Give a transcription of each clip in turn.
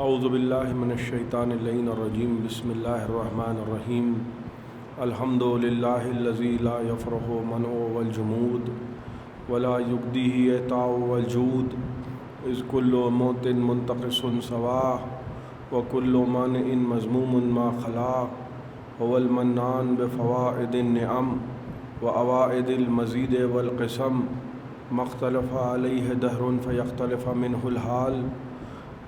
اعوذ باللہ من الشیطان اللعین الرجیم بسم اللہ الرحمن الرحیم الحمد للہ الذی لا یفرح منع والجمود ولا یغدیہ اعطاء والجود اذ کل موت منتقص سواہ وکل مانع مذموم ما خلا هو المنان بفوائد النعم وأوائد المزید والقسم مختلف علیہ دہر فیختلف منہ الحال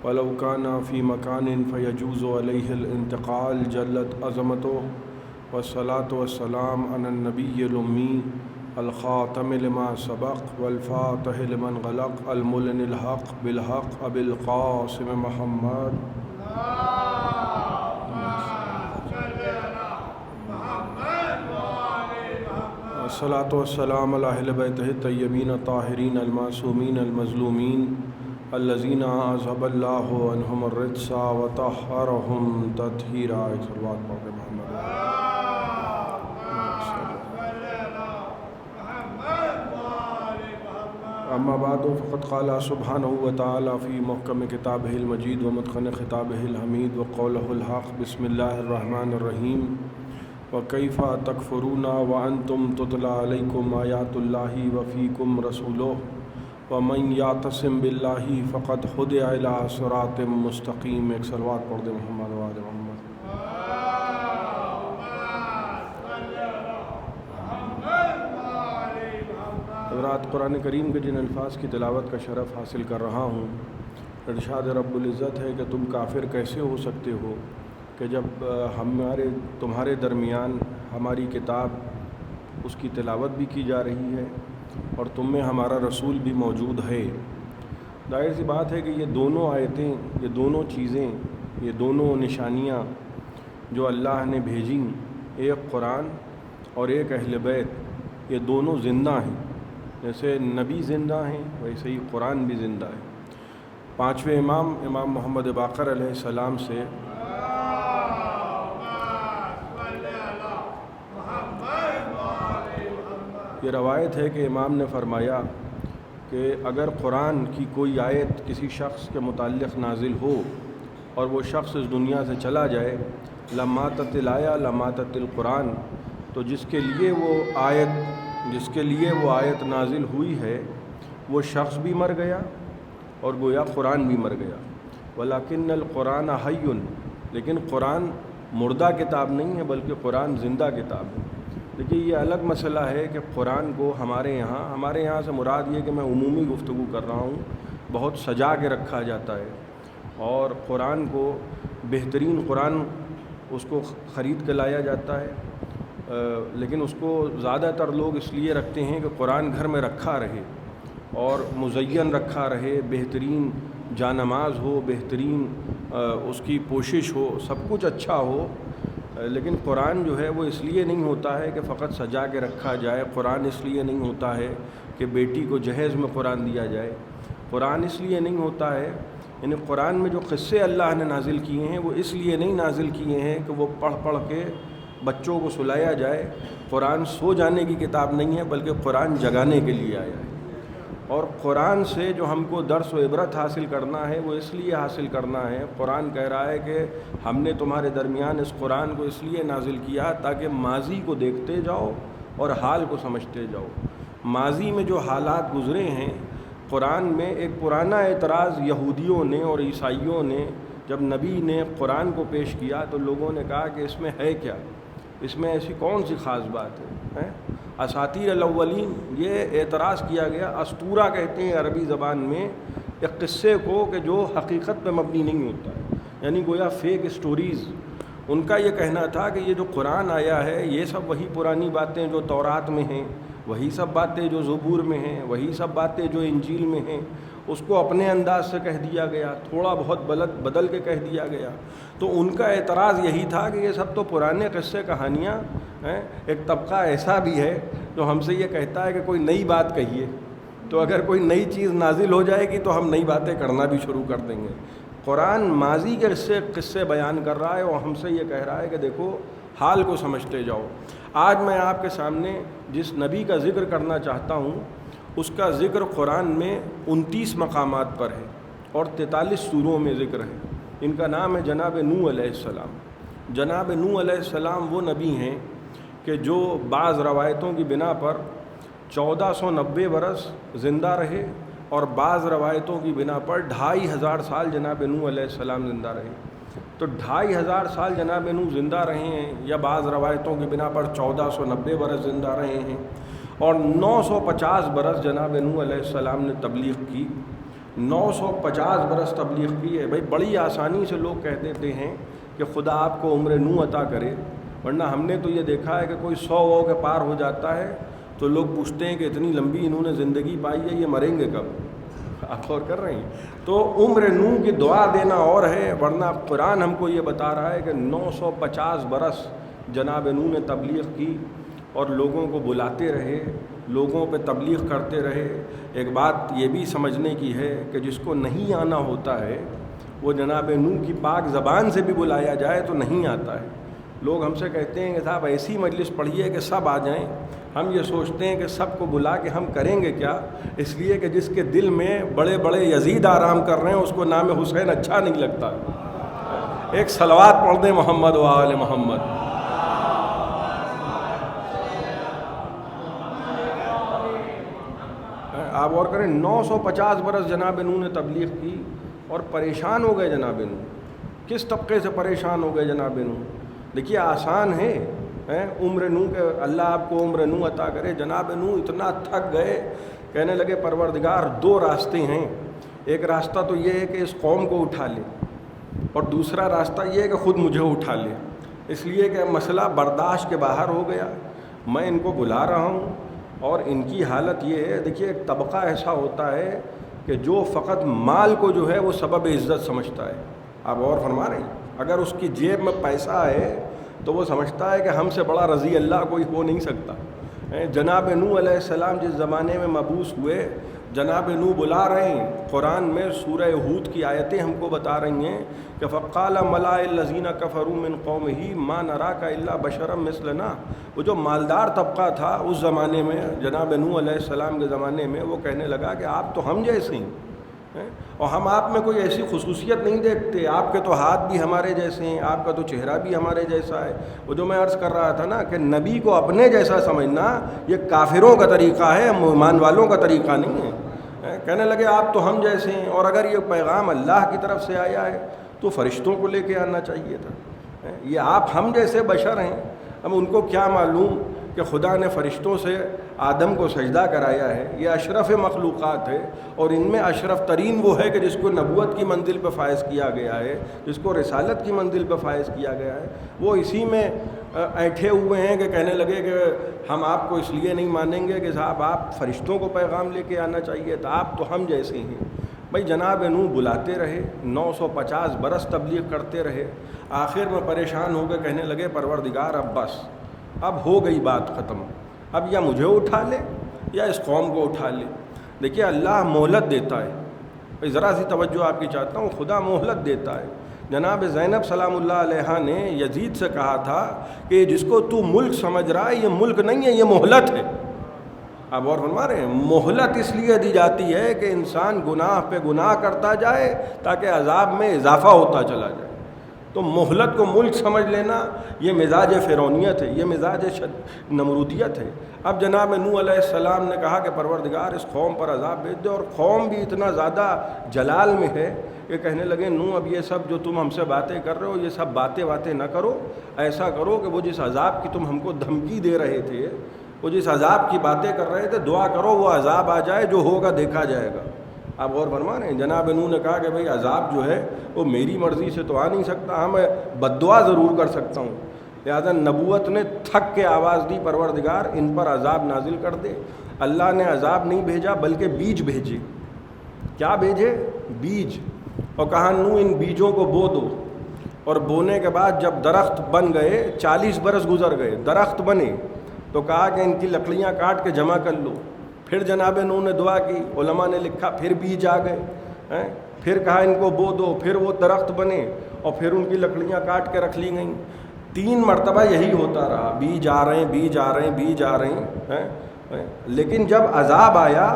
ولو كان في مكان فيجوز عليه الانتقال جلت عظمته والصلاة والسلام على النبي الأمي الخاتم لما سبق والفاتح لمن غلق الملن الحق بالحق أبي القاسم محمد الصلاة والسلام على أهل بيته الطيبين الطاهرين المعصومين المظلومين الذين أذهب الله عنهم الرجس وطهرهم تطهيرا. صلوات پڑھتے محمد. اما بعد فقد قال سبحانه وتعالى في محكم كتابه المجيد ومتقن خطابه الحميد وقوله الحق بسم الله الرحمن الرحيم وكيف تكفرون وأنتم تتلى عليكم آيات الله وفيكم رسوله ومن يعتصم بالله فقد هدى إلى صراط مستقيم. ایک صلوات پڑھ دیں محمد وآل محمد. حضرات، قرآن کریم کے جن الفاظ کی تلاوت کا شرف حاصل کر رہا ہوں، ارشاد رب العزت ہے کہ تم کافر کیسے ہو سکتے ہو کہ جب تمہارے درمیان ہماری کتاب اس کی تلاوت بھی کی جا رہی ہے اور تم میں ہمارا رسول بھی موجود ہے. ظاہر سی بات ہے کہ یہ دونوں آیتیں، یہ دونوں چیزیں، یہ دونوں نشانیاں جو اللہ نے بھیجیں، ایک قرآن اور ایک اہل بیت، یہ دونوں زندہ ہیں. جیسے نبی زندہ ہیں ویسے ہی قرآن بھی زندہ ہے. پانچویں امام محمد باقر علیہ السلام سے یہ روایت ہے کہ امام نے فرمایا کہ اگر قرآن کی کوئی آیت کسی شخص کے متعلق نازل ہو اور وہ شخص اس دنیا سے چلا جائے، لماتت الآیہ لماتت القرآن، تو جس کے لیے وہ آیت نازل ہوئی ہے وہ شخص بھی مر گیا اور گویا قرآن بھی مر گیا. ولیکن القرآن حی، لیکن قرآن مردہ کتاب نہیں ہے بلکہ قرآن زندہ کتاب ہے. دیکھیے، یہ الگ مسئلہ ہے کہ قرآن کو ہمارے یہاں سے مراد یہ کہ میں عمومی گفتگو کر رہا ہوں، بہت سجا کے رکھا جاتا ہے اور قرآن کو بہترین قرآن اس کو خرید کے لایا جاتا ہے، لیکن اس کو زیادہ تر لوگ اس لیے رکھتے ہیں کہ قرآن گھر میں رکھا رہے اور مزین رکھا رہے، بہترین جانماز ہو، بہترین اس کی پوشش ہو، سب کچھ اچھا ہو. لیکن قرآن جو ہے وہ اس لیے نہیں ہوتا ہے کہ فقط سجا کے رکھا جائے. قرآن اس لیے نہیں ہوتا ہے کہ بیٹی کو جہیز میں قرآن دیا جائے. قرآن اس لیے نہیں ہوتا ہے، یعنی قرآن میں جو قصے اللہ نے نازل کیے ہیں وہ اس لیے نہیں نازل کیے ہیں کہ وہ پڑھ کے بچوں کو سلایا جائے. قرآن سو جانے کی کتاب نہیں ہے بلکہ قرآن جگانے کے لیے آیا ہے. اور قرآن سے جو ہم کو درس و عبرت حاصل کرنا ہے وہ اس لیے حاصل کرنا ہے. قرآن کہہ رہا ہے کہ ہم نے تمہارے درمیان اس قرآن کو اس لیے نازل کیا تاکہ ماضی کو دیکھتے جاؤ اور حال کو سمجھتے جاؤ. ماضی میں جو حالات گزرے ہیں، قرآن میں ایک پرانا اعتراض یہودیوں نے اور عیسائیوں نے جب نبی نے قرآن کو پیش کیا تو لوگوں نے کہا کہ اس میں ہے کیا، اس میں ایسی کون سی خاص بات ہے. اساطیر الاولین، یہ اعتراض کیا گیا. اسطورہ کہتے ہیں عربی زبان میں ایک قصے کو کہ جو حقیقت پہ مبنی نہیں ہوتا ہے، یعنی گویا فیک اسٹوریز. ان کا یہ کہنا تھا کہ یہ جو قرآن آیا ہے یہ سب وہی پرانی باتیں جو تورات میں ہیں، وہی سب باتیں جو زبور میں ہیں، وہی سب باتیں جو انجیل میں ہیں، اس کو اپنے انداز سے کہہ دیا گیا، تھوڑا بہت بدل کے کہہ دیا گیا. تو ان کا اعتراض یہی تھا کہ یہ سب تو پرانے قصے کہانیاں ہیں. ایک طبقہ ایسا بھی ہے جو ہم سے یہ کہتا ہے کہ کوئی نئی بات کہیے، تو اگر کوئی نئی چیز نازل ہو جائے گی تو ہم نئی باتیں کرنا بھی شروع کر دیں گے. قرآن ماضی کے قصے بیان کر رہا ہے اور ہم سے یہ کہہ رہا ہے کہ دیکھو حال کو سمجھتے جاؤ. آج میں آپ کے سامنے جس نبی کا ذکر کرنا چاہتا ہوں اس کا ذکر قرآن میں 29 مقامات پر ہے اور 43 سوروں میں ذکر ہے. ان کا نام ہے جناب نوح علیہ السلام۔ جناب نوح علیہ السلام وہ نبی ہیں کہ جو بعض روایتوں کی بنا پر 1490 برس زندہ رہے اور بعض روایتوں کی بنا پر 2500 سال جناب نوح علیہ السلام زندہ رہے۔ تو 2500 سال جناب نوح زندہ رہے ہیں، یا بعض روایتوں کی بنا پر 1490 برس زندہ رہے ہیں، اور 950 برس جناب نوح علیہ السلام نے تبلیغ کی۔ 950 برس تبلیغ کی ہے۔ بھائی بڑی آسانی سے لوگ کہہ دیتے ہیں کہ خدا آپ کو عمر نوح عطا کرے، ورنہ ہم نے تو یہ دیکھا ہے کہ کوئی 100 کے پار ہو جاتا ہے تو لوگ پوچھتے ہیں کہ اتنی لمبی انہوں نے زندگی پائی ہے، یہ مریں گے کب؟ آپ غور کر رہے ہیں؟ تو عمر نوح کی دعا دینا اور ہے، ورنہ قرآن ہم کو یہ بتا رہا ہے کہ 950 برس جناب نوح نے تبلیغ کی اور لوگوں کو بلاتے رہے، لوگوں پہ تبلیغ کرتے رہے۔ ایک بات یہ بھی سمجھنے کی ہے کہ جس کو نہیں آنا ہوتا ہے وہ جناب نوح کی پاک زبان سے بھی بلایا جائے تو نہیں آتا ہے۔ لوگ ہم سے کہتے ہیں کہ صاحب ایسی مجلس پڑھیے کہ سب آ جائیں۔ ہم یہ سوچتے ہیں کہ سب کو بلا کے ہم کریں گے کیا؟ اس لیے کہ جس کے دل میں بڑے بڑے یزید آرام کر رہے ہیں اس کو نام حسین اچھا نہیں لگتا۔ ایک صلوات پڑھ دیں محمد و آل محمد۔ آپ غور کریں، 950 برس جناب نوح نے تبلیغ کی اور پریشان ہو گئے جناب نوح۔ کس طبقے سے پریشان ہو گئے جناب نوح؟ دیکھیے آسان ہے عمر نوح کہ اللہ آپ کو عمر نوح عطا کرے۔ جناب نوح اتنا تھک گئے، کہنے لگے پروردگار 2 راستے ہیں، ایک راستہ تو یہ ہے کہ اس قوم کو اٹھا لے، اور دوسرا راستہ یہ ہے کہ خود مجھے اٹھا لے، اس لیے کہ مسئلہ برداشت کے باہر ہو گیا۔ میں ان کو بلا رہا ہوں اور ان کی حالت یہ ہے۔ دیکھیے ایک طبقہ ایسا ہوتا ہے کہ جو فقط مال کو جو ہے وہ سبب عزت سمجھتا ہے۔ آپ غور فرما رہے ہیں؟ اگر اس کی جیب میں پیسہ ہے تو وہ سمجھتا ہے کہ ہم سے بڑا رضی اللہ کوئی ہو نہیں سکتا۔ جناب نوح علیہ السلام جس زمانے میں مبعوث ہوئے، جناب نوح بلا رہے ہیں۔ قرآن میں سورہ ہود کی آیتیں ہم کو بتا رہی ہیں کہ فقال ملأ الذین کفروا من قومہ ما نراک الا بشرا مثلنا۔ وہ جو مالدار طبقہ تھا اس زمانے میں، جناب نوح علیہ السلام کے زمانے میں، وہ کہنے لگا کہ آپ تو ہم جیسے ہیں، اور ہم آپ میں کوئی ایسی خصوصیت نہیں دیکھتے، آپ کے تو ہاتھ بھی ہمارے جیسے ہیں، آپ کا تو چہرہ بھی ہمارے جیسا ہے۔ وہ جو میں عرض کر رہا تھا نا کہ نبی کو اپنے جیسا سمجھنا یہ کافروں کا طریقہ ہے، ایمان والوں کا طریقہ نہیں ہے۔ کہنے لگے آپ تو ہم جیسے ہیں، اور اگر یہ پیغام اللہ کی طرف سے آیا ہے تو فرشتوں کو لے کے آنا چاہیے تھا۔ یہ آپ ہم جیسے بشر ہیں۔ اب ان کو کیا معلوم کہ خدا نے فرشتوں سے آدم کو سجدہ کرایا ہے، یہ اشرف مخلوقات ہے، اور ان میں اشرف ترین وہ ہے کہ جس کو نبوت کی منزل پہ فائز کیا گیا ہے، جس کو رسالت کی منزل پہ فائز کیا گیا ہے۔ وہ اسی میں ایٹھے ہوئے ہیں کہ کہنے لگے کہ ہم آپ کو اس لیے نہیں مانیں گے کہ صاحب آپ فرشتوں کو پیغام لے کے آنا چاہیے تھا، آپ تو ہم جیسے ہیں۔ بھائی جناب نوح بلاتے رہے، 950 برس تبلیغ کرتے رہے، آخر میں پریشان ہو کے کہنے لگے پروردگار اب بس، اب ہو گئی بات ختم، اب یا مجھے اٹھا لے یا اس قوم کو اٹھا لے۔ دیکھیے اللہ مہلت دیتا ہے، ذرا سی توجہ آپ کی چاہتا ہوں، خدا مہلت دیتا ہے۔ جناب زینب سلام اللہ علیہا نے یزید سے کہا تھا کہ جس کو تو ملک سمجھ رہا ہے یہ ملک نہیں ہے، یہ مہلت ہے۔ آپ اور فرما رہے ہیں، مہلت اس لیے دی جاتی ہے کہ انسان گناہ پہ گناہ کرتا جائے تاکہ عذاب میں اضافہ ہوتا چلا جائے۔ تو مہلت کو ملک سمجھ لینا یہ مزاج فرعونیت ہے، یہ مزاج نمرودیت ہے۔ اب جناب نوح علیہ السلام نے کہا کہ پروردگار اس قوم پر عذاب بھیج دے، اور قوم بھی اتنا زیادہ جلال میں ہے کہ کہنے لگے نوح اب یہ سب جو تم ہم سے باتیں کر رہے ہو یہ سب باتیں نہ کرو، ایسا کرو کہ وہ جس عذاب کی تم ہم کو دھمکی دے رہے تھے، وہ جس عذاب کی باتیں کر رہے تھے، دعا کرو وہ عذاب آ جائے، جو ہوگا دیکھا جائے گا۔ آپ غور فرما رہے ہیں، جناب نوح نے کہا کہ بھئی عذاب جو ہے وہ میری مرضی سے تو آ نہیں سکتا، ہاں میں بد دعا ضرور کر سکتا ہوں۔ لہٰذا نبوت نے تھک کے آواز دی پروردگار ان پر عذاب نازل کر دے۔ اللہ نے عذاب نہیں بھیجا بلکہ بیج بھیجے۔ کیا بھیجے؟ بیج، اور کہا نوح ان بیجوں کو بو دو، اور بونے کے بعد جب درخت بن گئے، 40 برس گزر گئے، درخت بنے تو کہا کہ ان کی لکڑیاں کاٹ کے جمع کر لو۔ پھر جناب نوح نے دعا کی، علماء نے لکھا پھر بیج آ گئے، پھر کہا ان کو بو دو، پھر وہ درخت بنے اور پھر ان کی لکڑیاں کاٹ کے رکھ لی گئیں۔ 3 مرتبہ یہی ہوتا رہا، بیج آ رہے ہیں، بیج آ رہے ہیں، بیج آ رہے ہیں۔ لیکن جب عذاب آیا،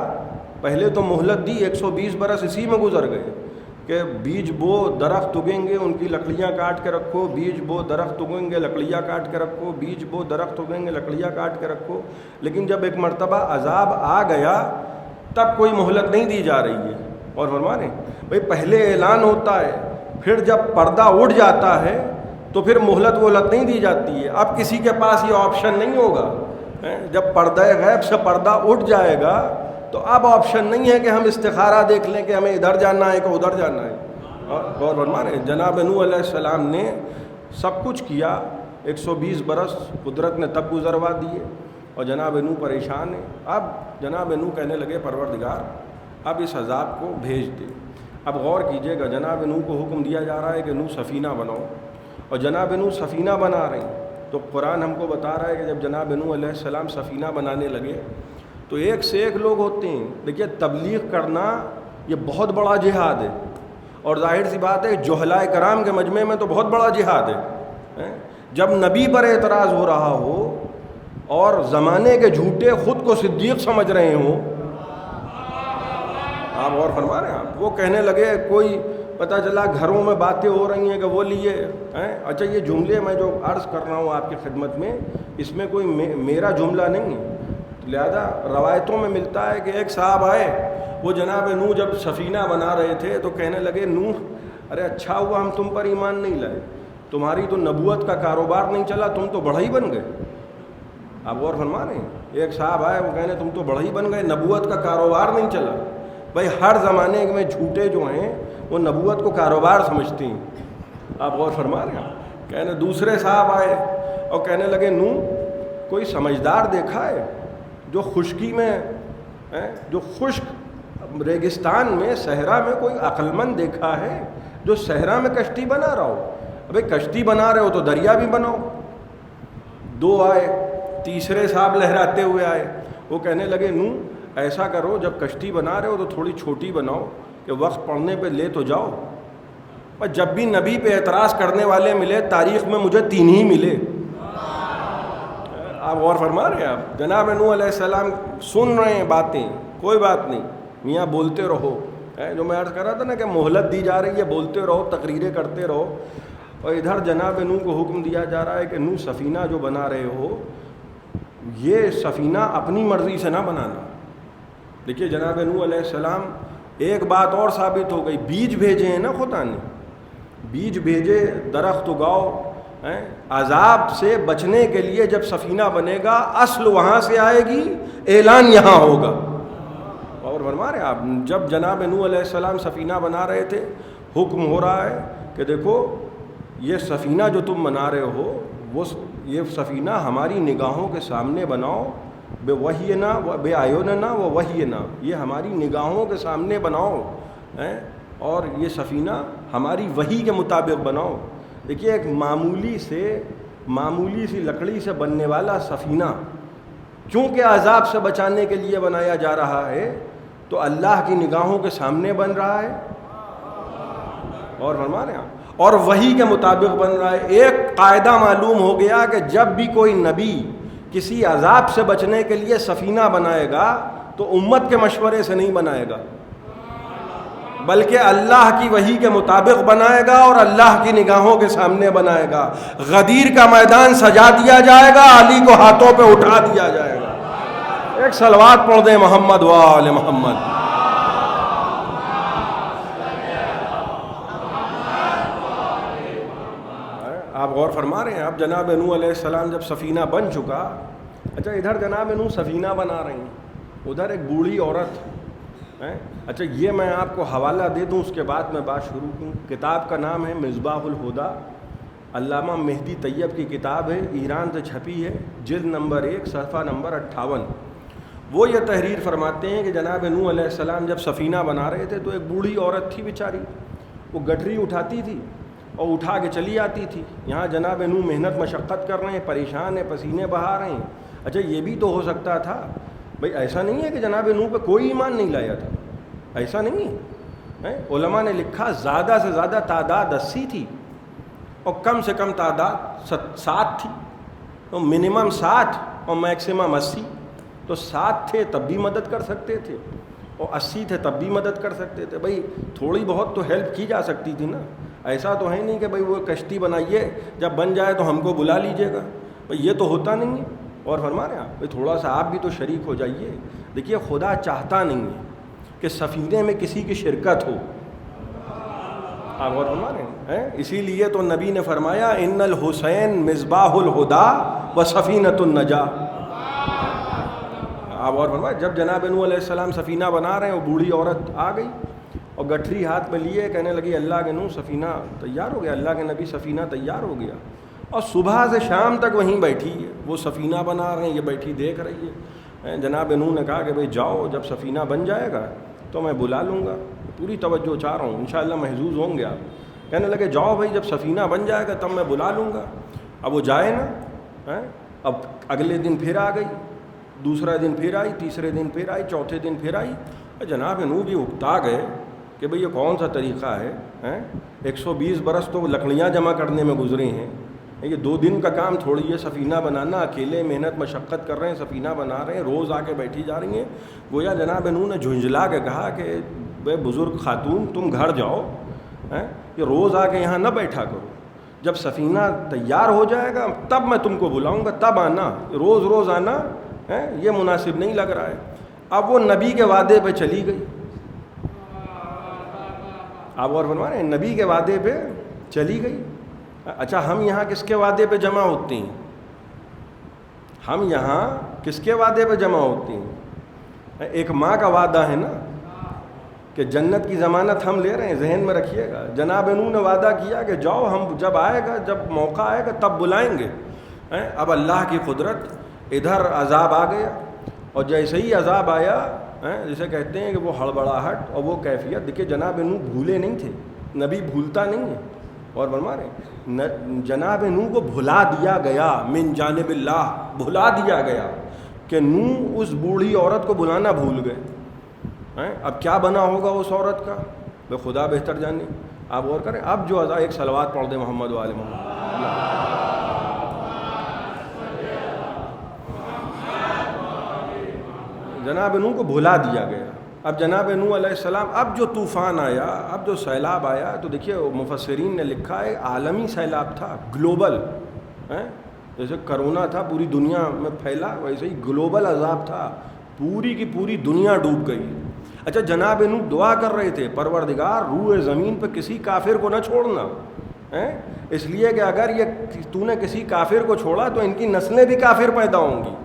پہلے تو مہلت دی، 120 برس اسی میں گزر گئے، کہ بیج بو درخت اگیں گے ان کی لکڑیاں کاٹ کے رکھو، بیج بو درخت اگیں گے لکڑیاں کاٹ کے رکھو، بیج بو درخت اگیں گے لکڑیاں کاٹ کے رکھو. لیکن جب ایک مرتبہ عذاب آ گیا تب کوئی مہلت نہیں دی جا رہی ہے. اور فرمانے بھئی پہلے اعلان ہوتا ہے، پھر جب پردہ اٹھ جاتا ہے تو پھر مہلت وہلت نہیں دی جاتی ہے. اب کسی کے پاس یہ آپشن نہیں ہوگا. جب پردہ غیب سے پردہ اٹھ جائے گا تو اب آپشن نہیں ہے کہ ہم استخارہ دیکھ لیں کہ ہمیں ادھر جانا ہے کہ ادھر جانا ہے. اور فرمانے جناب نوح علیہ السلام نے سب کچھ کیا، 120 برس قدرت نے تب گزروا دیے اور جناب نوح پریشان ہے. اب جناب نوح کہنے لگے پروردگار اب اس عذاب کو بھیج دے. اب غور کیجئے گا، جناب نوح کو حکم دیا جا رہا ہے کہ نوح سفینہ بناؤ، اور جناب نوح سفینہ بنا رہے ہیں. تو قرآن ہم کو بتا رہا ہے کہ جب جناب نوح علیہ السلام سفینہ بنانے لگے تو ایک سے ایک لوگ ہوتے ہیں. دیکھیے تبلیغ کرنا یہ بہت بڑا جہاد ہے، اور ظاہر سی بات ہے جہلاء کرام کے مجمع میں تو بہت بڑا جہاد ہے. جب نبی پر اعتراض ہو رہا ہو اور زمانے کے جھوٹے خود کو صدیق سمجھ رہے ہوں، آپ غور فرما رہے ہیں، آپ وہ کہنے لگے، کوئی پتہ چلا گھروں میں باتیں ہو رہی ہیں کہ وہ لیے اچھا یہ جملے میں جو عرض کر رہا ہوں آپ کی خدمت میں اس میں کوئی میرا جملہ نہیں ہے، لہذا روایتوں میں ملتا ہے کہ ایک صاحب آئے، وہ جناب نوح جب سفینہ بنا رہے تھے تو کہنے لگے نوح ارے اچھا ہوا ہم تم پر ایمان نہیں لائے، تمہاری تو نبوت کا کاروبار نہیں چلا، تم تو بڑھئی بن گئے. آپ غور فرما رہے ہیں، ایک صاحب آئے وہ کہنے تم تو بڑھئی بن گئے، نبوت کا کاروبار نہیں چلا. بھائی ہر زمانے میں جھوٹے جو ہیں وہ نبوت کو کاروبار سمجھتے ہیں. آپ غور فرما رہے ہیں. کہنے دوسرے صاحب آئے اور کہنے لگے نوح کوئی سمجھدار دیکھا ہے جو خشکی میں جو خشک ریگستان میں صحرا میں کوئی عقل مند دیکھا ہے جو صحرا میں کشتی بنا رہا ہو؟ ابھی کشتی بنا رہے ہو تو دریا بھی بناؤ. دو آئے، تیسرے صاحب لہراتے ہوئے آئے، وہ کہنے لگے نوح ایسا کرو جب کشتی بنا رہے ہو تو تھوڑی چھوٹی بناؤ کہ وقت پڑنے پہ لے تو جاؤ. اور جب بھی نبی پہ اعتراض کرنے والے ملے تاریخ میں مجھے 3 ہی ملے. آپ غور فرما رہے ہیں، آپ جناب نوح علیہ السلام سن رہے ہیں باتیں، کوئی بات نہیں میاں بولتے رہو. جو میں عرض کر رہا تھا نا کہ مہلت دی جا رہی ہے، بولتے رہو، تقریریں کرتے رہو. اور ادھر جناب نوح کو حکم دیا جا رہا ہے کہ نوح سفینہ جو بنا رہے ہو یہ سفینہ اپنی مرضی سے نہ بنانا. دیکھیے جناب نوح علیہ السلام ایک بات اور ثابت ہو گئی، بیج بھیجے ہیں نا خدا نے، بیج بھیجے، درخت اگاؤ. عذاب سے بچنے کے لیے جب سفینہ بنے گا اصل وہاں سے آئے گی، اعلان یہاں ہوگا. اور فرما رہے آپ جب جناب نوح علیہ السلام سفینہ بنا رہے تھے حکم ہو رہا ہے کہ دیکھو یہ سفینہ جو تم بنا رہے ہو وہ یہ سفینہ ہماری نگاہوں کے سامنے بناؤ، بے وحینا بے آیوننا و وحینا، یہ ہماری نگاہوں کے سامنے بناؤ اور یہ سفینہ ہماری وحی کے مطابق بناؤ. دیکھیے ایک معمولی سی لکڑی سے بننے والا سفینہ چونکہ عذاب سے بچانے کے لیے بنایا جا رہا ہے تو اللہ کی نگاہوں کے سامنے بن رہا ہے. اور فرما رہے ہیں اور وحی کے مطابق بن رہا ہے. ایک قاعدہ معلوم ہو گیا کہ جب بھی کوئی نبی کسی عذاب سے بچنے کے لیے سفینہ بنائے گا تو امت کے مشورے سے نہیں بنائے گا بلکہ اللہ کی وحی کے مطابق بنائے گا اور اللہ کی نگاہوں کے سامنے بنائے گا. غدیر کا میدان سجا دیا جائے گا، علی کو ہاتھوں پہ اٹھا دیا جائے گا. ایک صلوات پڑھ دیں محمد و آل محمد. آپ غور فرما رہے ہیں. اب جناب نوح علیہ السلام جب سفینہ بن چکا، اچھا ادھر جناب نوح سفینہ بنا رہے ہیں، ادھر ایک بوڑھی عورت. اچھا یہ میں آپ کو حوالہ دے دوں اس کے بعد میں بات شروع کروں. کتاب کا نام ہے مصباح الہدیٰ، علامہ مہدی طیب کی کتاب ہے، ایران سے چھپی ہے، جلد نمبر 1 صفحہ نمبر 58. وہ یہ تحریر فرماتے ہیں کہ جناب نوح علیہ السلام جب سفینہ بنا رہے تھے تو ایک بوڑھی عورت تھی بیچاری، وہ گٹری اٹھاتی تھی اور اٹھا کے چلی آتی تھی. یہاں جناب نوح محنت مشقت کر رہے ہیں، پریشان ہیں، پسینے بہا رہے ہیں. اچھا یہ بھی تو ہو سکتا تھا بھئی، ایسا نہیں ہے کہ جناب نوح پہ کوئی ایمان نہیں لایا تھا، ایسا نہیں ہے. علماء نے لکھا زیادہ سے زیادہ تعداد 80 تھی اور کم سے کم تعداد 7 تھی، تو منیمم 7 اور میکسیمم 80. تو 7 تھے تب بھی مدد کر سکتے تھے، اور 80 تھے تب بھی مدد کر سکتے تھے. بھائی تھوڑی بہت تو ہیلپ کی جا سکتی تھی نا. ایسا تو ہے نہیں کہ بھائی وہ کشتی بنائیے, جب بن جائے تو ہم کو بلا لیجیے گا. بھائی یہ تو ہوتا نہیں ہے. اور فرما رہے ہیں آپ بھائی تھوڑا سا آپ بھی تو شریک ہو جائیے. دیکھیے خدا چاہتا نہیں ہے کہ سفینے میں کسی کی شرکت ہو. آپ اور فرما رہے ہیں, اسی لیے تو نبی نے فرمایا ان الحسین مصباح الہدی و سفینۃ النجاہ. آپ اور فرمایا جب جناب نوح علیہ السلام سفینہ بنا رہے ہیں, وہ بوڑھی عورت آ گئی اور گٹھری ہاتھ میں لیے کہنے لگی اللہ کے نوح سفینہ تیار ہو گیا, اللہ کے نبی سفینہ تیار ہو گیا. اور صبح سے شام تک وہیں بیٹھی ہے, وہ سفینہ بنا رہے ہیں, یہ بیٹھی دیکھ رہی ہے. جناب نوح نے کہا کہ بھئی جاؤ, جب سفینہ بن جائے گا تو میں بلا لوں گا. پوری توجہ چاہ رہا ہوں, انشاءاللہ محظوظ ہوں گے آپ. کہنے لگے جاؤ بھائی, جب سفینہ بن جائے گا تب میں بلا لوں گا. اب وہ جائے نا, اب اگلے دن پھر آ گئی, دوسرا دن پھر آئی, تیسرے دن پھر آئی, چوتھے دن پھر آئی. جناب نوح بھی اکتا گئے کہ بھئی یہ کون سا طریقہ ہے. 120 برس تو لکڑیاں جمع کرنے میں گزرے ہیں, یہ 2 دن کا کام تھوڑی ہے سفینہ بنانا. اکیلے محنت مشقت کر رہے ہیں, سفینہ بنا رہے ہیں, روز آ کے بیٹھی جا رہی ہیں. گویا جناب نوح نے جھنجھلا کے کہا کہ بے بزرگ خاتون تم گھر جاؤ, یہ روز آ کے یہاں نہ بیٹھا کرو. جب سفینہ تیار ہو جائے گا تب میں تم کو بلاؤں گا, تب آنا. روز روز آنا یہ مناسب نہیں لگ رہا ہے. اب وہ نبی کے وعدے پہ چلی گئی. آپ اور فرما رہے ہیں نبی کے وعدے پہ چلی گئی. اچھا ہم یہاں کس کے وعدے پہ جمع ہوتے ہیں؟ ہم یہاں کس کے وعدے پہ جمع ہوتے ہیں؟ ایک ماں کا وعدہ ہے نا کہ جنت کی ضمانت ہم لے رہے ہیں, ذہن میں رکھیے گا. جناب نوح نے وعدہ کیا کہ جاؤ, ہم جب آئے گا, جب موقع آئے گا تب بلائیں گے. اب اللہ کی قدرت, ادھر عذاب آ گیا, اور جیسے ہی عذاب آیا, جسے کہتے ہیں کہ وہ ہڑبڑاہٹ اور وہ کیفیت. دیکھیے جناب نوح بھولے نہیں تھے, نبی بھولتا نہیں ہے. اور فرما رہے ہیں جناب نوح کو بھلا دیا گیا من جانب اللہ, بھلا دیا گیا کہ نوح اس بوڑھی عورت کو بلانا بھول گئے. اب کیا بنا ہوگا اس عورت کا, بے خدا بہتر جانے. آپ غور کریں. اب جو ایک صلوات پڑھ دیں محمد و آل محمد. جناب نوح کو بھلا دیا گیا. اب جناب نوح علیہ السلام, اب جو طوفان آیا, اب جو سیلاب آیا, تو دیکھیے مفسرین نے لکھا ہے عالمی سیلاب تھا, گلوبل. جیسے کرونا تھا پوری دنیا میں پھیلا, ویسے ہی گلوبل عذاب تھا, پوری کی پوری دنیا ڈوب گئی. اچھا جناب نوح دعا کر رہے تھے پروردگار روئے زمین پہ کسی کافر کو نہ چھوڑنا, اس لیے کہ اگر یہ تو نے کسی کافر کو چھوڑا تو ان کی نسلیں بھی کافر پیدا ہوں گی.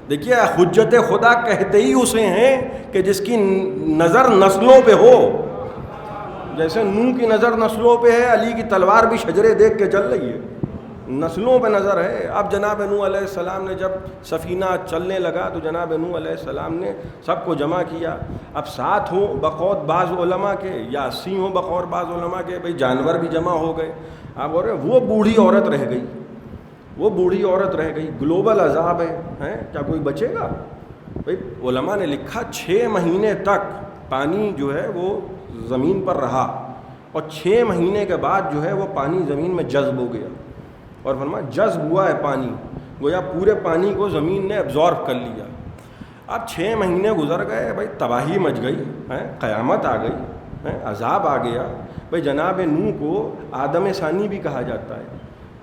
دیکھیے حجت خدا کہتے ہی اسے ہیں کہ جس کی نظر نسلوں پہ ہو. جیسے نوح کی نظر نسلوں پہ ہے, علی کی تلوار بھی شجرے دیکھ کے چل رہی ہے, نسلوں پہ نظر ہے. اب جناب نوح علیہ السلام نے جب سفینہ چلنے لگا تو جناب نوح علیہ السلام نے سب کو جمع کیا. اب 7 ہوں بقول بعض علماء کے یا 80 ہوں بقول بعض علماء کے, بھئی جانور بھی جمع ہو گئے. آپ بول رہے ہیں وہ بوڑھی عورت رہ گئی, وہ بوڑھی عورت رہ گئی. گلوبل عذاب ہے, کیا کوئی بچے گا؟ بھئی علماء نے لکھا 6 مہینے تک پانی جو ہے وہ زمین پر رہا, اور 6 مہینے کے بعد جو ہے وہ پانی زمین میں جذب ہو گیا. اور فرمایا جذب ہوا ہے پانی, گویا پورے پانی کو زمین نے ایبزارب کر لیا. اب 6 مہینے گزر گئے, بھائی تباہی مچ گئی, قیامت آ گئی, عذاب آ گیا. بھئی جناب نوح کو آدم ثانی بھی کہا جاتا ہے,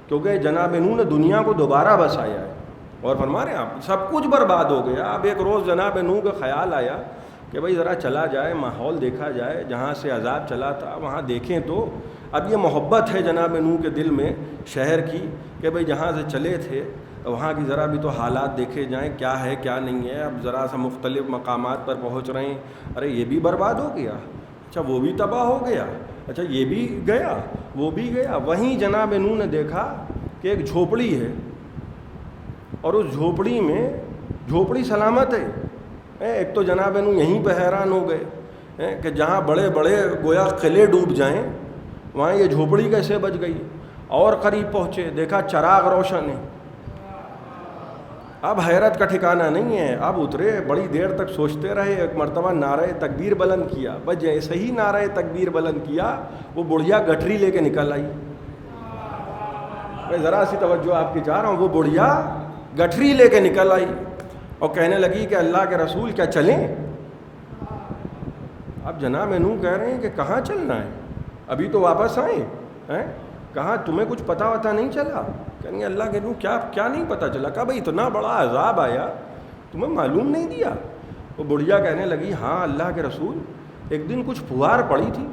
کیونکہ جناب نوح نے دنیا کو دوبارہ بسایا ہے. اور فرما رہے ہیں آپ سب کچھ برباد ہو گیا. اب ایک روز جناب نوح کا خیال آیا کہ بھئی ذرا چلا جائے, ماحول دیکھا جائے, جہاں سے عذاب چلا تھا وہاں دیکھیں. تو اب یہ محبت ہے جناب نوح کے دل میں شہر کی کہ بھئی جہاں سے چلے تھے وہاں کی ذرا بھی تو حالات دیکھے جائیں, کیا ہے کیا نہیں ہے. اب ذرا سا مختلف مقامات پر پہنچ رہے ہیں, ارے یہ بھی برباد ہو گیا, اچھا وہ بھی تباہ ہو گیا, اچھا یہ بھی گیا, وہ بھی گیا. وہیں جناب نوح نے دیکھا کہ ایک جھوپڑی ہے, اور اس جھوپڑی میں, جھوپڑی سلامت ہے. ایک تو جناب نوح یہیں پہ حیران ہو گئے کہ جہاں بڑے بڑے گویا قلعے ڈوب جائیں وہاں یہ جھوپڑی کیسے بچ گئی. اور قریب پہنچے, دیکھا چراغ روشن ہے. اب حیرت کا ٹھکانہ نہیں ہے. اب اترے, بڑی دیر تک سوچتے رہے. ایک مرتبہ نعرہ تکبیر بلند کیا, بس جیسے ہی نعرہ تکبیر بلند کیا وہ بڑھیا گٹھری لے کے نکل آئی. میں ذرا سی توجہ آپ کی چاہ رہا ہوں. وہ بڑھیا گٹھری لے کے نکل آئی اور کہنے لگی کہ اللہ کے رسول کیا چلیں. اب جناب نوح کہہ رہے ہیں کہ کہاں چلنا ہے، ابھی تو واپس آئیں ہیں، کہاں تمہیں کچھ پتہ وتا نہیں چلا؟ کہیں گے اللہ کے نوح کیا نہیں پتہ چلا؟ کہا بھائی اتنا بڑا عذاب آیا تمہیں معلوم نہیں دیا؟ وہ بڑھیا کہنے لگی ہاں اللہ کے رسول، ایک دن کچھ پھوار پڑی تھی،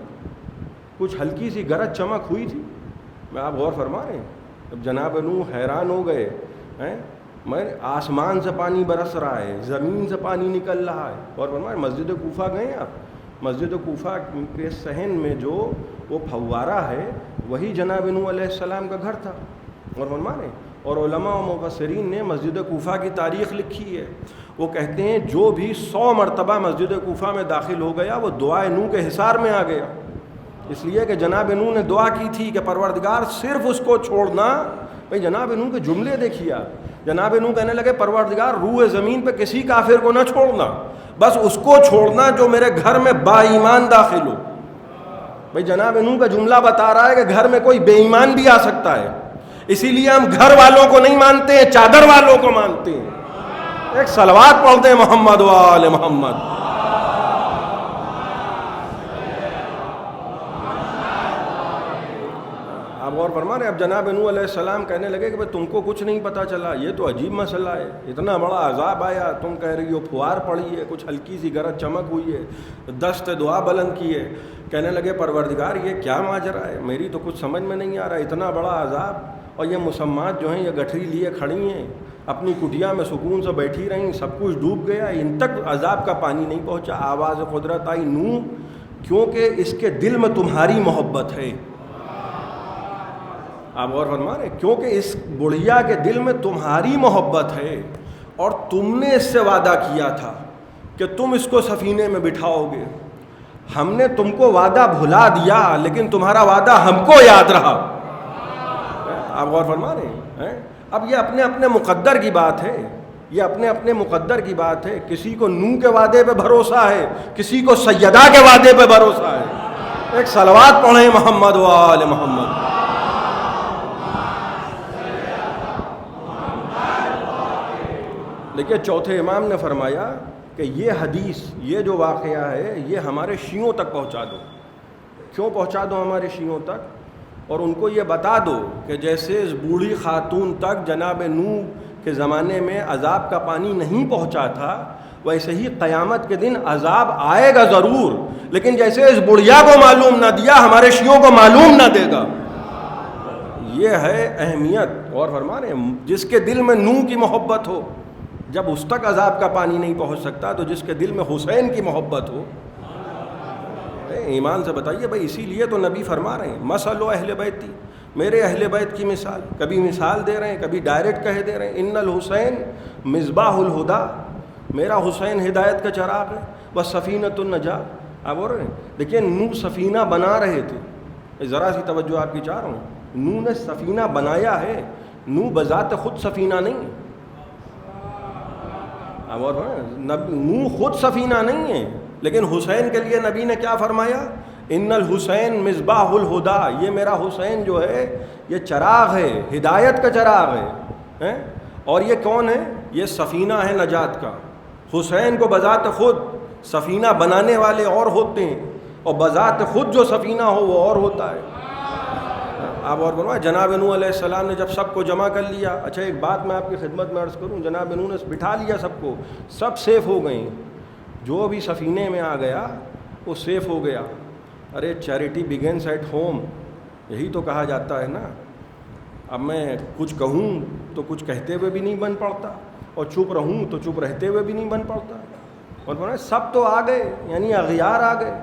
کچھ ہلکی سی گرج چمک ہوئی تھی۔ میں آپ غور فرما رہے ہیں؟ اب جناب نوح حیران ہو گئے ہیں، میں آسمان سے پانی برس رہا ہے، زمین سے پانی نکل رہا ہے۔ اور فرما رہے مسجد کوفہ گئے ہیں آپ؟ مسجد کوفہ کے صحن میں جو وہ پھوارہ ہے وہی جناب نوح علیہ السلام کا گھر تھا۔ اور فرما رہے اور علماء و مفسرین نے مسجد کوفہ کی تاریخ لکھی ہے، وہ کہتے ہیں جو بھی 100 مرتبہ مسجد کوفہ میں داخل ہو گیا وہ دعائے نوح کے حصار میں آ گیا، اس لیے کہ جناب نوح نے دعا کی تھی کہ پروردگار صرف اس کو چھوڑنا۔ بھائی جناب نوح کے جملے دیکھیے آپ، جناب نوح کہنے لگے پروردگار روح زمین پہ کسی کافر کو نہ چھوڑنا، بس اس کو چھوڑنا جو میرے گھر میں با ایمان داخل ہو۔ بھائی جناب نوح کا جملہ بتا رہا ہے کہ گھر میں کوئی بے ایمان بھی آ سکتا ہے، اسی لیے ہم گھر والوں کو نہیں مانتے ہیں، چادر والوں کو مانتے ہیں۔ ایک صلوات پڑھتے ہیں محمد و آل محمد۔ آپ غور فرما رہے ہیں؟ اب جناب نوح علیہ السلام کہنے لگے کہ بھئی تم کو کچھ نہیں پتہ چلا، یہ تو عجیب مسئلہ ہے، اتنا بڑا عذاب آیا، تم کہہ رہی ہو پھوار پڑی ہے، کچھ ہلکی سی گرج چمک ہوئی ہے، دست دعا بلند کی ہے۔ کہنے لگے پروردگار یہ کیا ماجرا ہے، میری تو کچھ سمجھ میں نہیں آ رہا، اتنا بڑا عذاب، اور یہ مسمات جو ہیں یہ گٹھری لیے کھڑی ہیں، اپنی کٹیا میں سکون سے بیٹھی رہیں، سب کچھ ڈوب گیا، ان تک عذاب کا پانی نہیں پہنچا۔ آواز قدرت آئی نوح کیونکہ اس کے دل میں تمہاری محبت ہے۔ آپ غور فرما رہے ہیں؟ کیونکہ اس بڑھیا کے دل میں تمہاری محبت ہے اور تم نے اس سے وعدہ کیا تھا کہ تم اس کو سفینے میں بٹھاؤ گے، ہم نے تم کو وعدہ بھلا دیا لیکن تمہارا وعدہ ہم کو یاد رہا۔ آپ غور فرما رہے ہیں؟ اب یہ اپنے اپنے مقدر کی بات ہے، یہ اپنے اپنے مقدر کی بات ہے، کسی کو نوح کے وعدے پہ بھروسہ ہے، کسی کو سیدہ کے وعدے پہ بھروسہ ہے۔ ایک صلوات پڑھیں محمد و آل محمد۔ لیکن چوتھے امام نے فرمایا کہ یہ حدیث، یہ جو واقعہ ہے یہ ہمارے شیعوں تک پہنچا دو۔ کیوں پہنچا دو ہمارے شیعوں تک؟ اور ان کو یہ بتا دو کہ جیسے اس بوڑھی خاتون تک جناب نوح کے زمانے میں عذاب کا پانی نہیں پہنچا تھا، ویسے ہی قیامت کے دن عذاب آئے گا ضرور، لیکن جیسے اس بڑھیا کو معلوم نہ دیا ہمارے شیعوں کو معلوم نہ دے گا۔ یہ ہے اہمیت۔ اور فرما رہے ہیں جس کے دل میں نوح کی محبت ہو، جب اس تک عذاب کا پانی نہیں پہنچ سکتا تو جس کے دل میں حسین کی محبت ہو، ایمان سے بتائیے بھائی۔ اسی لیے تو نبی فرما رہے ہیں مثل اہل بیتی، میرے اہل بیت کی مثال، کبھی مثال دے رہے ہیں کبھی ڈائریکٹ کہہ دے رہے ہیں، ان الحسین مصباح الہدا، میرا حسین ہدایت کا چراغ ہے، بس سفینۃ النجات۔ آپ بول رہے ہیں دیکھیے نوح سفینہ بنا رہے تھے، ذرا سی توجہ آپ کی چاہ رہا ہوں، نوح نے سفینہ بنایا ہے، نوح بذات خود سفینہ نہیں ہے۔ اور نوح خود سفینہ نہیں ہے، لیکن حسین کے لیے نبی نے کیا فرمایا؟ ان الحسین مصباح الہدا، یہ میرا حسین جو ہے یہ چراغ ہے، ہدایت کا چراغ ہے۔ اور یہ کون ہے؟ یہ سفینہ ہے نجات کا۔ حسین کو بذات خود سفینہ بنانے والے اور ہوتے ہیں، اور بذات خود جو سفینہ ہو وہ اور ہوتا ہے۔ آپ اور فرمائیں جناب نوح علیہ السلام نے جب سب کو جمع کر لیا، اچھا ایک بات میں آپ کی خدمت میں عرض کروں، جناب نوح نے بٹھا لیا سب کو، سب سیف ہو گئیں، جو بھی سفینے میں آ گیا وہ سیف ہو گیا۔ ارے چیریٹی بگنس ایٹ ہوم، یہی تو کہا جاتا ہے نا۔ اب میں کچھ کہوں تو کچھ کہتے ہوئے بھی نہیں بن پڑتا، اور چپ رہوں تو چپ رہتے ہوئے بھی نہیں بن پڑتا۔ اور فرمایا سب تو آ گئے، یعنی اغیار آ گئے،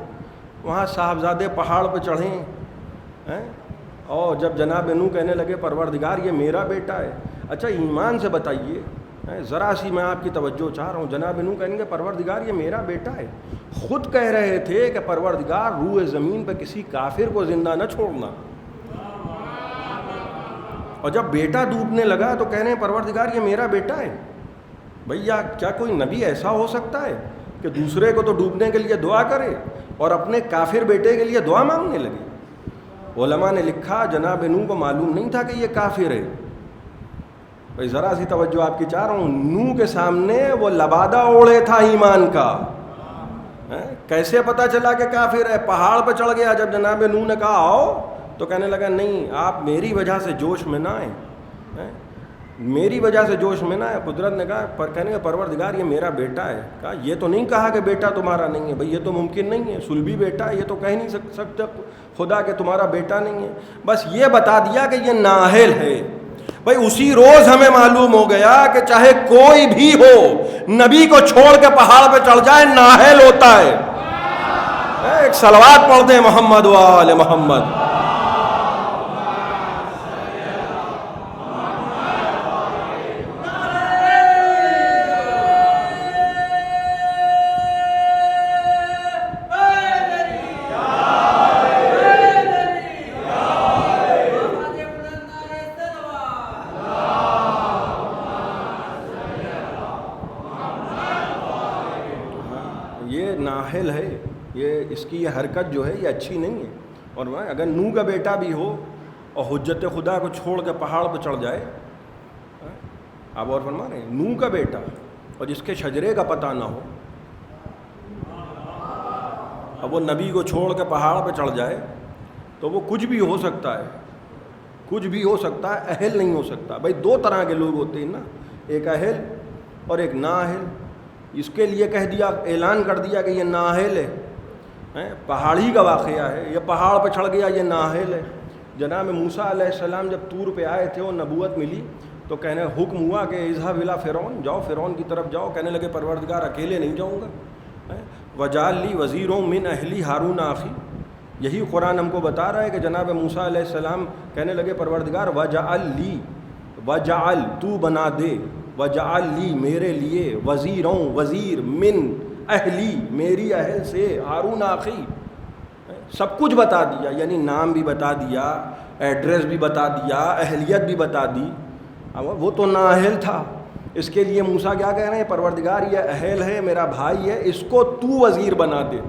وہاں صاحبزادے پہاڑ پہ چڑھیں، اور جب جناب نوح کہنے لگے پروردگار یہ میرا بیٹا ہے۔ اچھا ایمان سے بتائیے، ذرا سی میں آپ کی توجہ چاہ رہا ہوں، جناب نوح کہیں گے پروردگار یہ میرا بیٹا ہے، خود کہہ رہے تھے کہ پروردگار روح زمین پہ کسی کافر کو زندہ نہ چھوڑنا، اور جب بیٹا ڈوبنے لگا تو کہہ رہے ہیں پروردگار یہ میرا بیٹا ہے۔ بھیا کیا کوئی نبی ایسا ہو سکتا ہے کہ دوسرے کو تو ڈوبنے کے لیے دعا کرے اور اپنے کافر بیٹے کے لیے دعا مانگنے لگے؟ علماء نے لکھا جناب نوح کو معلوم نہیں تھا کہ یہ کافر ہے۔ بھائی ذرا سی توجہ آپ کی چاہ رہا ہوں، نوح کے سامنے وہ لبادہ اوڑھے تھا ایمان کا، کیسے پتہ چلا کہ کافر ہے؟ پہاڑ پہ چڑھ گیا، جب جناب نوح نے کہا آؤ تو کہنے لگا نہیں، آپ میری وجہ سے جوش میں نہ آئیں، میری وجہ سے جوش میں نہ آئے۔ قدرت نے کہا، کہنے کا پروردگار یہ میرا بیٹا ہے۔ کہا یہ تو نہیں کہا کہ بیٹا تمہارا نہیں ہے، بھئی یہ تو ممکن نہیں ہے، صلبی بیٹا ہے، یہ تو کہہ نہیں سکتا خدا کہ تمہارا بیٹا نہیں ہے، بس یہ بتا دیا کہ یہ نااہل ہے۔ بھئی اسی روز ہمیں معلوم ہو گیا کہ چاہے کوئی بھی ہو، نبی کو چھوڑ کے پہاڑ پہ چڑھ جائے نااہل ہوتا ہے۔ ایک صلوات پڑھ دیں محمد و آل محمد۔ یہ نااہل ہے، یہ اس کی یہ حرکت جو ہے یہ اچھی نہیں ہے۔ اور اگر نوح کا بیٹا بھی ہو اور حجت خدا کو چھوڑ کے پہاڑ پہ چڑھ جائے، آپ اور فرما رہے ہیں، نوح کا بیٹا اور جس کے شجرے کا پتہ نہ ہو، اب وہ نبی کو چھوڑ کے پہاڑ پہ چڑھ جائے تو وہ کچھ بھی ہو سکتا ہے، کچھ بھی ہو سکتا ہے، اہل نہیں ہو سکتا۔ بھائی دو طرح کے لوگ ہوتے ہیں نا، ایک اہل اور ایک نااہل۔ اس کے لیے کہہ دیا، اعلان کر دیا کہ یہ نااہل ہے، پہاڑی کا واقعہ ہے، یہ پہاڑ پہ چڑھ گیا، یہ نااہل ہے۔ جناب موسیٰ علیہ السلام جب طور پہ آئے تھے اور نبوت ملی تو کہنے حکم ہوا کہ اذهب الی فرعون، جاؤ فرعون کی طرف جاؤ۔ کہنے لگے پروردگار اکیلے نہیں جاؤں گا، وجعل لی وزیرا من اہلی ہارون اخی۔ یہی قرآن ہم کو بتا رہا ہے کہ جناب موسیٰ علیہ السلام کہنے لگے پروردگار وجعل لی، وجعل تو بنا دے، وجعل لی میرے لیے، وزیروں وزیر، من اہلی میری اہل سے، ہارون اخی۔ سب کچھ بتا دیا، یعنی نام بھی بتا دیا، ایڈریس بھی بتا دیا، اہلیت بھی بتا دی۔ وہ تو نااہل تھا، اس کے لیے موسیٰ کیا کہہ رہے ہیں، پروردگار یہ اہل ہے، میرا بھائی ہے، اس کو تو وزیر بنا دے۔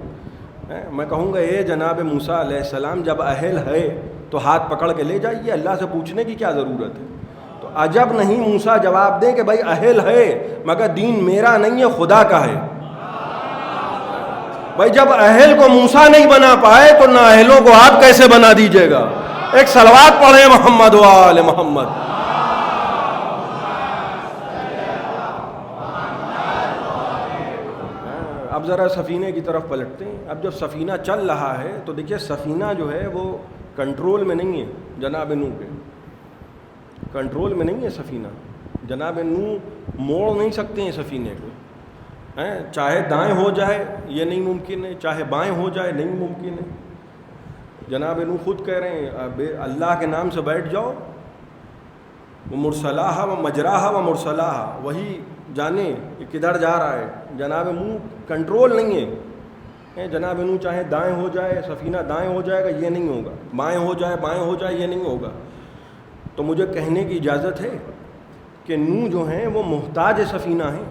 میں کہوں گا اے جناب موسیٰ علیہ السلام، جب اہل ہے تو ہاتھ پکڑ کے لے جائیے، اللہ سے پوچھنے کی کیا ضرورت ہے؟ تو عجب نہیں موسیٰ جواب دیں کہ بھائی اہل ہے مگر دین میرا نہیں ہے، خدا کا ہے۔ بھائی جب اہل کو موسیٰ نہیں بنا پائے تو نااہلوں کو آپ کیسے بنا دیجیے گا؟ ایک صلوات پڑھیں محمد و آل محمد۔ اب ذرا سفینے کی طرف پلٹتے ہیں۔ اب جب سفینہ چل رہا ہے تو دیکھیے سفینہ جو ہے وہ کنٹرول میں نہیں ہے، جناب نوح کے کنٹرول میں نہیں ہے سفینہ۔ جناب نوح موڑ نہیں سکتے ہیں سفینے کو، چاہے دائیں ہو جائے یہ نہیں ممکن ہے، چاہے بائیں ہو جائے نہیں ممکن ہے۔ جناب نوح خود کہہ رہے ہیں اللہ کے نام سے بیٹھ جاؤ، وہ مرسلاہا و مجراہا و مرسلاہا، وہی جانے کہ کدھر جا رہا ہے۔ جناب نوح کنٹرول نہیں ہے، جناب نوح چاہے دائیں ہو جائے سفینہ دائیں ہو جائے گا یہ نہیں ہوگا، بائیں ہو جائے بائیں ہو جائے یہ نہیں ہوگا۔ تو مجھے کہنے کی اجازت ہے کہ نوح جو ہیں وہ محتاج سفینہ ہیں۔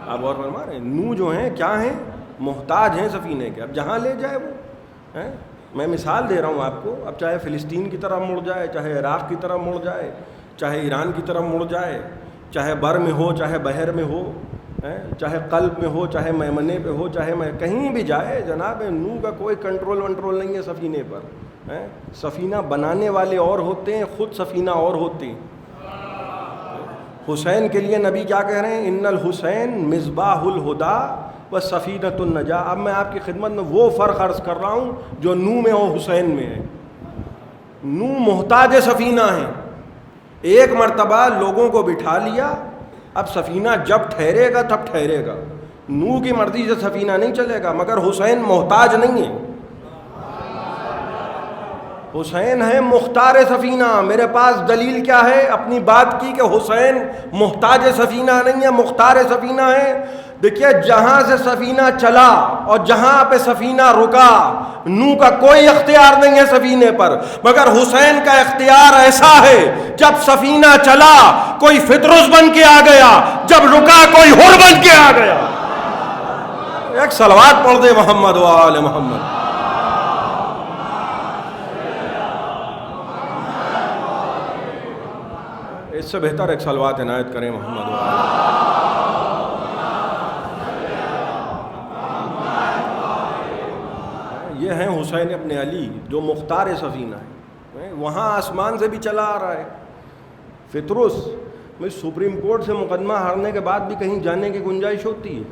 آپ اور فرما رہے ہیں نوح جو ہیں کیا ہیں، محتاج ہیں سفینے کے۔ اب جہاں لے جائے وہ، میں مثال دے رہا ہوں آپ کو، اب چاہے فلسطین کی طرف مڑ جائے، چاہے عراق کی طرف مڑ جائے، چاہے ایران کی طرف مڑ جائے، چاہے بر میں ہو چاہے بحر میں ہو، چاہے قلب میں ہو چاہے میمنے پہ ہو، چاہے کہیں بھی جائے، جناب نوح کا کوئی کنٹرول ونٹرول نہیں ہے سفینے پر۔ سفینہ بنانے والے اور ہوتے ہیں، خود سفینہ اور ہوتے ہیں۔ حسین کے لیے نبی کیا کہہ رہے ہیں، ان الحسین مصباح الہدا و سفینۃ النجاہ۔ اب میں آپ کی خدمت میں وہ فرق عرض کر رہا ہوں جو نوح میں اور حسین میں ہے۔ نوح محتاج سفینہ ہیں، ایک مرتبہ لوگوں کو بٹھا لیا، اب سفینہ جب ٹھہرے گا تب ٹھہرے گا، نوح کی مرضی سے سفینہ نہیں چلے گا۔ مگر حسین محتاج نہیں ہے، حسین ہے مختار سفینہ۔ میرے پاس دلیل کیا ہے اپنی بات کی کہ حسین محتاج سفینہ نہیں ہے، مختار سفینہ ہے؟ دیکھیے جہاں سے سفینہ چلا اور جہاں پہ سفینہ رکا، نوح کا کوئی اختیار نہیں ہے سفینے پر، مگر حسین کا اختیار ایسا ہے جب سفینہ چلا کوئی فطرس بن کے آ گیا، جب رکا کوئی حر بن کے آ گیا۔ ایک صلوات پڑھ دے محمد و آل محمد۔ اس سے بہتر ایک صلوات عنایت کریں محمد و آل محمد۔ یہ ہیں حسین ابن علی جو مختار سفینہ ہے، وہاں آسمان سے بھی چلا آ رہا ہے۔ فطرس میں سپریم کورٹ سے مقدمہ ہارنے کے بعد بھی کہیں جانے کی گنجائش ہوتی ہے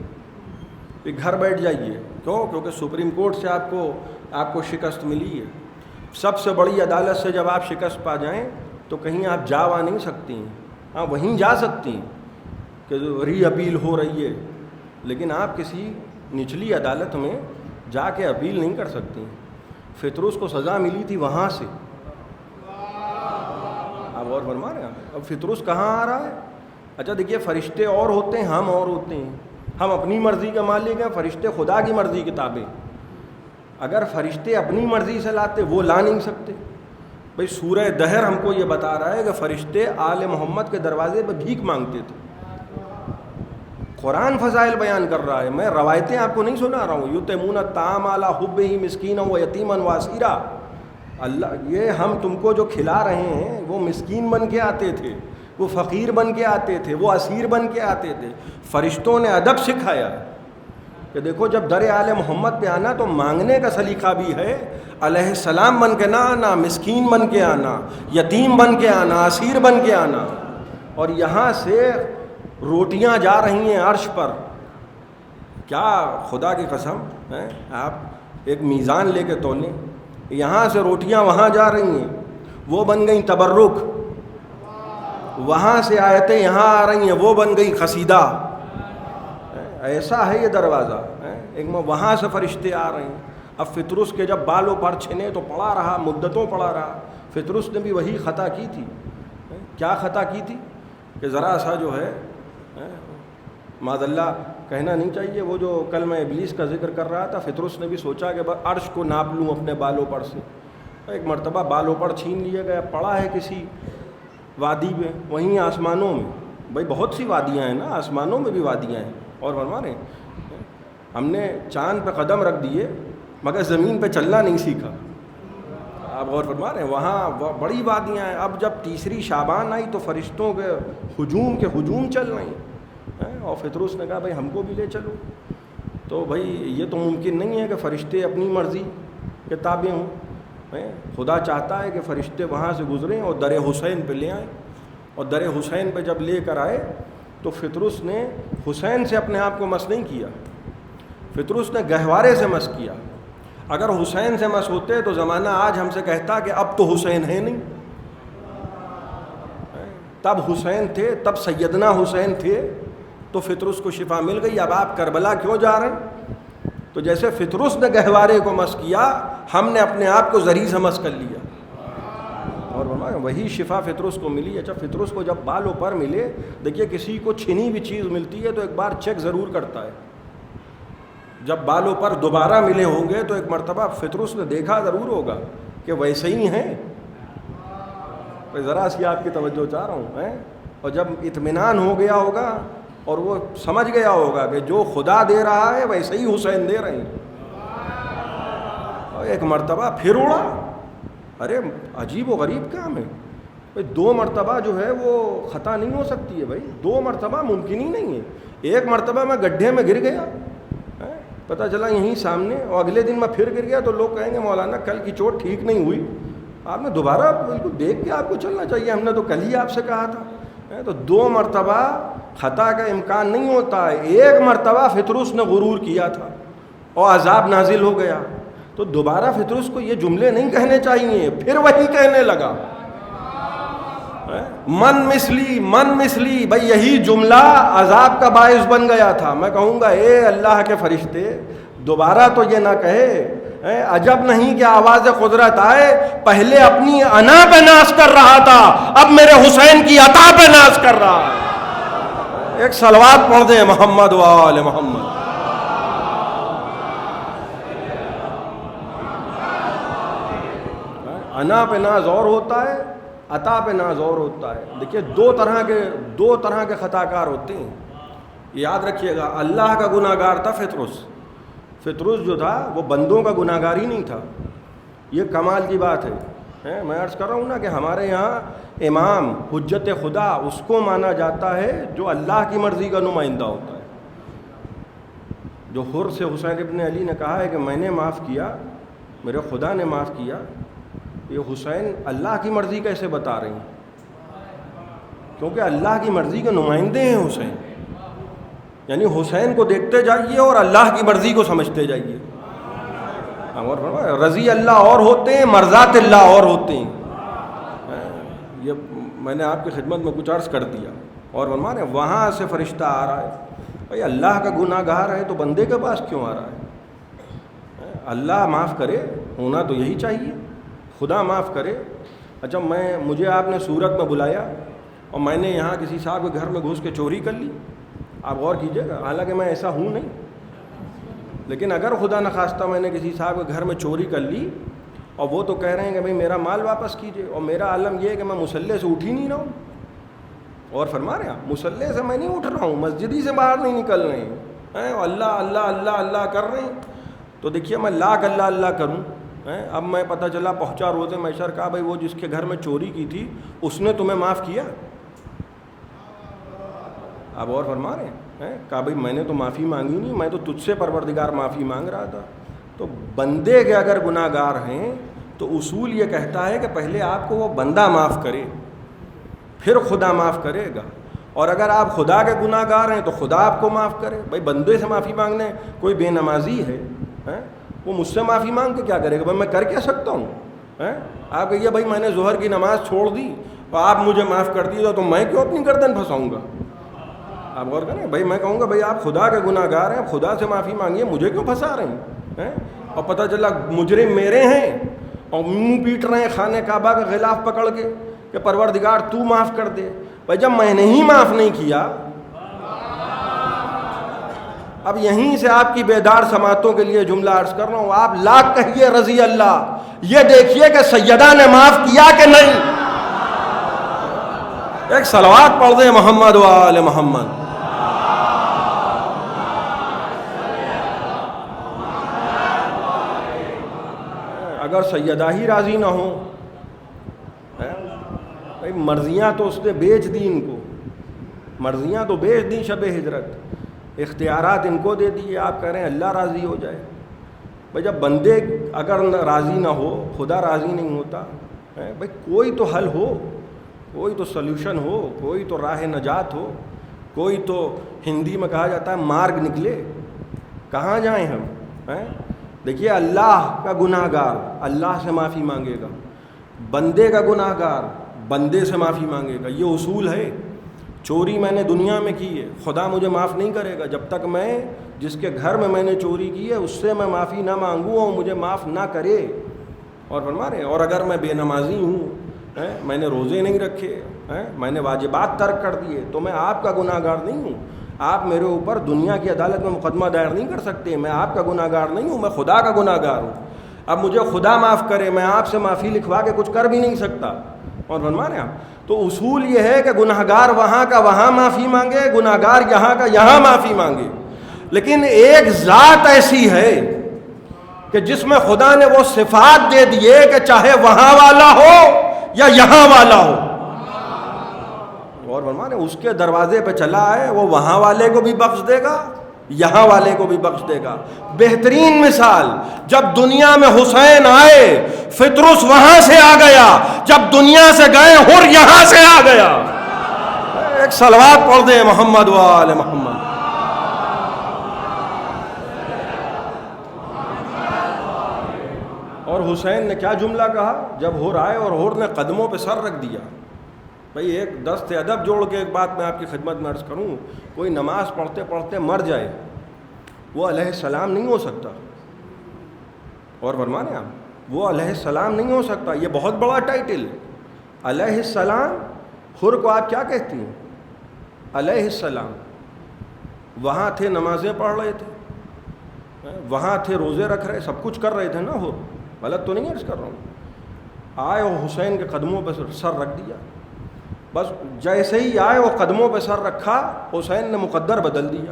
کہ گھر بیٹھ جائیے، کیوں؟ کیونکہ سپریم کورٹ سے آپ کو شکست ملی ہے۔ سب سے بڑی عدالت سے جب آپ شکست پا جائیں تو کہیں آپ جا نہیں سکتی ہیں، ہاں وہیں جا سکتی ہیں کہ ری اپیل ہو رہی ہے، لیکن آپ کسی نچلی عدالت میں جا کے اپیل نہیں کر سکتی ہیں۔ فطرس کو سزا ملی تھی وہاں سے، آپ غور فرما رہے ہیں؟ اب فطرس کہاں آ رہا ہے؟ اچھا دیکھیے، فرشتے اور ہوتے ہیں، ہم اور ہوتے ہیں۔ ہم اپنی مرضی کے مالک ہیں، فرشتے خدا کی مرضی کے تابع۔ اگر فرشتے اپنی مرضی سے لاتے وہ لا نہیں سکتے۔ بھئی سورہ دہر ہم کو یہ بتا رہا ہے کہ فرشتے آل محمد کے دروازے پہ بھیک مانگتے تھے۔ قرآن فضائل بیان کر رہا ہے، میں روایتیں آپ کو نہیں سنا رہا ہوں۔ یطعمون الطعام علی حبہ مسکینا و یتیما و اسیرا، اللہ یہ ہم تم کو جو کھلا رہے ہیں وہ مسکین بن کے آتے تھے، وہ فقیر بن کے آتے تھے، وہ اسیر بن کے آتے تھے۔ فرشتوں نے ادب سکھایا کہ دیکھو جب در آل محمد پہ آنا تو مانگنے کا سلیقہ بھی ہے، علیہ السلام بن کے نہ آنا، مسکین بن کے آنا، یتیم بن کے آنا، اسیر بن کے آنا۔ اور یہاں سے روٹیاں جا رہی ہیں عرش پر، کیا خدا کی قسم ہے، آپ ایک میزان لے کے تولیں، یہاں سے روٹیاں وہاں جا رہی ہیں، وہ بن گئیں تبرک، وہاں سے آیتیں یہاں آ رہی ہیں، وہ بن گئی قصیدہ۔ ایسا ہے یہ دروازہ، ایک وہاں سے فرشتے آ رہے ہیں۔ اب فطرس کے جب بالوں پر چھنے تو پڑا رہا، مدتوں پڑا رہا۔ فطرس نے بھی وہی خطا کی تھی۔ کیا خطا کی تھی؟ کہ ذرا سا جو ہے معاذ اللہ کہنا نہیں چاہیے، وہ جو کل میں ابلیس کا ذکر کر رہا تھا، فطرس نے بھی سوچا کہ عرش کو ناپ لوں اپنے بالوں پر سے۔ ایک مرتبہ بالوں پر چھین لیا گیا، پڑا ہے کسی وادی میں، وہیں آسمانوں میں، بھائی بہت سی وادیاں ہیں نا، آسمانوں میں بھی وادیاں ہیں۔ اور فرما رہے ہیں ہم نے چاند پہ قدم رکھ دیے مگر زمین پہ چلنا نہیں سیکھا۔ آپ غور فرما رہے ہیں، وہاں بڑی وادیاں ہیں۔ اب جب تیسری شعبان آئی تو فرشتوں کے ہجوم چل رہے ہیں، اور فطرس نے کہا بھائی ہم کو بھی لے چلو۔ تو بھائی یہ تو ممکن نہیں ہے کہ فرشتے اپنی مرضی کے تابع ہوں۔ خدا چاہتا ہے کہ فرشتے وہاں سے گزریں اور در حسین پہ لے آئیں۔ اور در حسین پہ جب لے کر آئے تو فطرس نے حسین سے اپنے آپ کو مس نہیں کیا، فطرس نے گہوارے سے مس کیا۔ اگر حسین سے مس ہوتے تو زمانہ آج ہم سے کہتا کہ اب تو حسین ہے نہیں، تب حسین تھے، تب سیدنا حسین تھے، تو فطرس کو شفا مل گئی۔ اب آپ کربلا کیوں جا رہے ہیں؟ تو جیسے فطرس نے گہوارے کو مس کیا، ہم نے اپنے آپ کو زری سے مس کر لیا، اور وہی شفا فطرس کو ملی۔ اچھا فطرس کو جب بالوں پر ملے، دیکھیے کسی کو چھنی ہوئی چیز ملتی ہے تو ایک بار چیک ضرور کرتا ہے۔ جب بالوں پر دوبارہ ملے ہوں گے تو ایک مرتبہ فطرس نے دیکھا ضرور ہوگا کہ ویسے ہی ہیں۔ ذرا سی آپ کی توجہ چاہ رہا ہوں، اور جب اطمینان ہو گیا ہوگا اور وہ سمجھ گیا ہوگا کہ جو خدا دے رہا ہے ویسے ہی حسین دے رہے ہیں، اور ایک مرتبہ پھر اڑا۔ ارے عجیب و غریب کام ہے بھائی، 2 مرتبہ جو ہے وہ خطا نہیں ہو سکتی ہے بھائی، 2 مرتبہ ممکن ہی نہیں ہے۔ ایک مرتبہ میں گڈھے میں گر گیا، پتہ چلا یہیں سامنے، اور اگلے دن میں پھر گر گیا تو لوگ کہیں گے مولانا کل کی چوٹ ٹھیک نہیں ہوئی، آپ نے دوبارہ بالکل دیکھ کے آپ کو چلنا چاہیے، ہم نے تو کل ہی آپ سے کہا تھا۔ تو 2 مرتبہ خطا کا امکان نہیں ہوتا ہے۔ ایک مرتبہ فطرس نے غرور کیا تھا اور عذاب نازل ہو گیا، تو دوبارہ فطرس کو یہ جملے نہیں کہنے چاہیے۔ پھر وہی کہنے لگا من مثلی، بھائی یہی جملہ عذاب کا باعث بن گیا تھا۔ میں کہوں گا اے اللہ کے فرشتے دوبارہ تو یہ نہ کہے، عجب نہیں کہ آواز قدرت آئے، پہلے اپنی انا پہ ناز کر رہا تھا، اب میرے حسین کی عطا پہ ناز کر رہا ہے۔ ایک صلوات پڑھ دیں محمد و آل محمد۔ انا پہ ناز اور ہوتا ہے، عطا پہ ناز اور ہوتا ہے۔ دیکھیے دو طرح کے خطا کار ہوتے ہیں، یاد رکھیے گا۔ اللہ کا گناہ گار تھا فطرس جو تھا وہ بندوں کا گناہ گار ہی نہیں تھا۔ یہ کمال کی بات ہے۔ میں عرض کر رہا ہوں نا کہ ہمارے یہاں امام حجت خدا اس کو مانا جاتا ہے جو اللہ کی مرضی کا نمائندہ ہوتا ہے۔ جو حر سے حسین ابن علی نے کہا ہے کہ میں نے معاف کیا، میرے خدا نے معاف کیا، یہ حسین اللہ کی مرضی کیسے بتا رہی ہیں؟ کیونکہ اللہ کی مرضی کے نمائندے ہیں حسین، یعنی حسین کو دیکھتے جائیے اور اللہ کی مرضی کو سمجھتے جائیے۔ اور رضی اللہ اور ہوتے ہیں، مرضات اللہ اور ہوتے ہیں۔ یہ میں نے آپ کی خدمت میں کچھ عرض کر دیا۔ اور فرمانے وہاں سے فرشتہ آ رہا ہے، بھائی اللہ کا گناہ گار ہے تو بندے کے پاس کیوں آ رہا ہے؟ اللہ معاف کرے، ہونا تو یہی چاہیے، خدا معاف کرے۔ اچھا مجھے آپ نے صورت میں بلایا اور میں نے یہاں کسی صاحب کے گھر میں گھس کے چوری کر لی، آپ غور کیجئے گا، حالانکہ میں ایسا ہوں نہیں، لیکن اگر خدا نخواستہ میں نے کسی صاحب کے گھر میں چوری کر لی اور وہ تو کہہ رہے ہیں کہ بھئی میرا مال واپس کیجئے، اور میرا عالم یہ ہے کہ میں مصلی سے اٹھ ہی نہیں رہا ہوں، اور فرما رہے ہیں مصلی سے میں نہیں اٹھ رہا ہوں، مسجد ہی سے باہر نہیں نکل رہے ہیں، اللہ اللہ اللہ اللہ کر رہے ہیں، تو دیکھیے میں لاکھ اللہ اللہ کروں، اب میں پتہ چلا پہنچا روزے محشر، کہا بھئی وہ جس کے گھر میں چوری کی تھی اس نے تمہیں معاف کیا؟ آپ اور فرما رہے ہیں، کہا بھئی میں نے تو معافی مانگی نہیں، میں تو تجھ سے پروردگار معافی مانگ رہا تھا۔ تو بندے کے اگر گناہ گار ہیں تو اصول یہ کہتا ہے کہ پہلے آپ کو وہ بندہ معاف کرے، پھر خدا معاف کرے گا، اور اگر آپ خدا کے گناہ گار ہیں تو خدا آپ کو معاف کرے۔ بھائی بندے سے معافی مانگنے، کوئی بے نمازی ہے وہ مجھ سے معافی مانگ کے کیا کرے گا؟ بھائی میں کر کیا سکتا ہوں؟ آپ کہیے بھائی میں نے ظہر کی نماز چھوڑ دی اور آپ مجھے معاف کر دیے تو میں کیوں اپنی گردن پھنساؤں گا؟ آپ غور کریں، بھائی میں کہوں گا بھائی آپ خدا کے گناہ گار ہیں، خدا سے معافی مانگیے، مجھے کیوں پھنسا رہے ہیں؟ اور پتہ چلا مجرم میرے ہیں اور منہ پیٹ رہے ہیں خانہ کعبہ کے غلاف پکڑ کے کہ پروردگار تو معاف کر دے۔ بھائی جب میں نے ہی معاف نہیں کیا، اب یہیں سے آپ کی بیدار سماعتوں کے لیے جملہ عرض کر رہا ہوں، آپ لاکھ کہیے رضی اللہ، یہ دیکھیے کہ سیدہ نے معاف کیا کہ نہیں۔ ایک صلوات پڑھ دیں محمد و آل محمد۔ اگر سیدہ ہی راضی نہ ہوں، بھائی مرضیاں تو اس نے بیچ دی، ان کو مرضیاں تو بیچ دیں، شب ہجرت اختیارات ان کو دے دیے، آپ کہہ رہے ہیں اللہ راضی ہو جائے۔ بھائی جب بندے اگر راضی نہ ہو، خدا راضی نہیں ہوتا، بھائی کوئی تو حل ہو، کوئی تو سلیوشن ہو، کوئی تو راہ نجات ہو، کوئی تو ہندی میں کہا جاتا ہے مارگ نکلے۔ کہاں جائیں ہم؟ دیکھیے اللہ کا گناہ گار اللہ سے معافی مانگے گا، بندے کا گناہ گار بندے سے معافی مانگے گا، یہ اصول ہے۔ چوری میں نے دنیا میں کی ہے، خدا مجھے معاف نہیں کرے گا جب تک میں جس کے گھر میں نے چوری کی ہے اس سے میں معافی نہ مانگوں اور مجھے معاف نہ کرے۔ اور فرما رہے ہیں، اور اگر میں بے نمازی ہوں، میں نے روزے نہیں رکھے، میں نے واجبات ترک کر دیے، تو میں آپ کا گناہ گار نہیں ہوں۔ آپ میرے اوپر دنیا کی عدالت میں مقدمہ دائر نہیں کر سکتے، میں آپ کا گناہ گار نہیں ہوں، میں خدا کا گناہ گار ہوں۔ اب مجھے خدا معاف کرے، میں آپ سے معافی لکھوا کے کچھ کر بھی نہیں سکتا۔ اور فرما رہے ہیں آپ، تو اصول یہ ہے کہ گناہ گار وہاں کا وہاں معافی مانگے، گناہ گار یہاں کا یہاں معافی مانگے۔ لیکن ایک ذات ایسی ہے کہ جس میں خدا نے وہ صفات دے دیے کہ چاہے وہاں والا ہو یا یہاں والا ہو، اور فرمانے اس کے دروازے پہ چلا آئے، وہ وہاں والے کو بھی بخش دے گا، یہاں والے کو بھی بخش دے گا۔ بہترین مثال، جب دنیا میں حسین آئے فطرس وہاں سے آ گیا، جب دنیا سے گئے حر یہاں سے آ گیا۔ ایک صلوات پڑھ دیں محمد و آل محمد۔ اور حسین نے کیا جملہ کہا جب حر آئے اور حر نے قدموں پہ سر رکھ دیا؟ بھئی ایک دست ادب جوڑ کے ایک بات میں آپ کی خدمت میں عرض کروں، کوئی نماز پڑھتے پڑھتے مر جائے وہ علیہ السلام نہیں ہو سکتا۔ اور فرمانے آپ، وہ علیہ السلام نہیں ہو سکتا، یہ بہت بڑا ٹائٹل علیہ السلام۔ حر کو آپ کیا کہتی ہیں؟ علیہ السلام۔ وہاں تھے نمازیں پڑھ رہے تھے، وہاں تھے روزے رکھ رہے، سب کچھ کر رہے تھے نا، حر غلط تو نہیں عرض کر رہا ہوں۔ آئے اور حسین کے قدموں پہ سر رکھ دیا، بس جیسے ہی آئے وہ قدموں پہ سر رکھا، حسین نے مقدر بدل دیا۔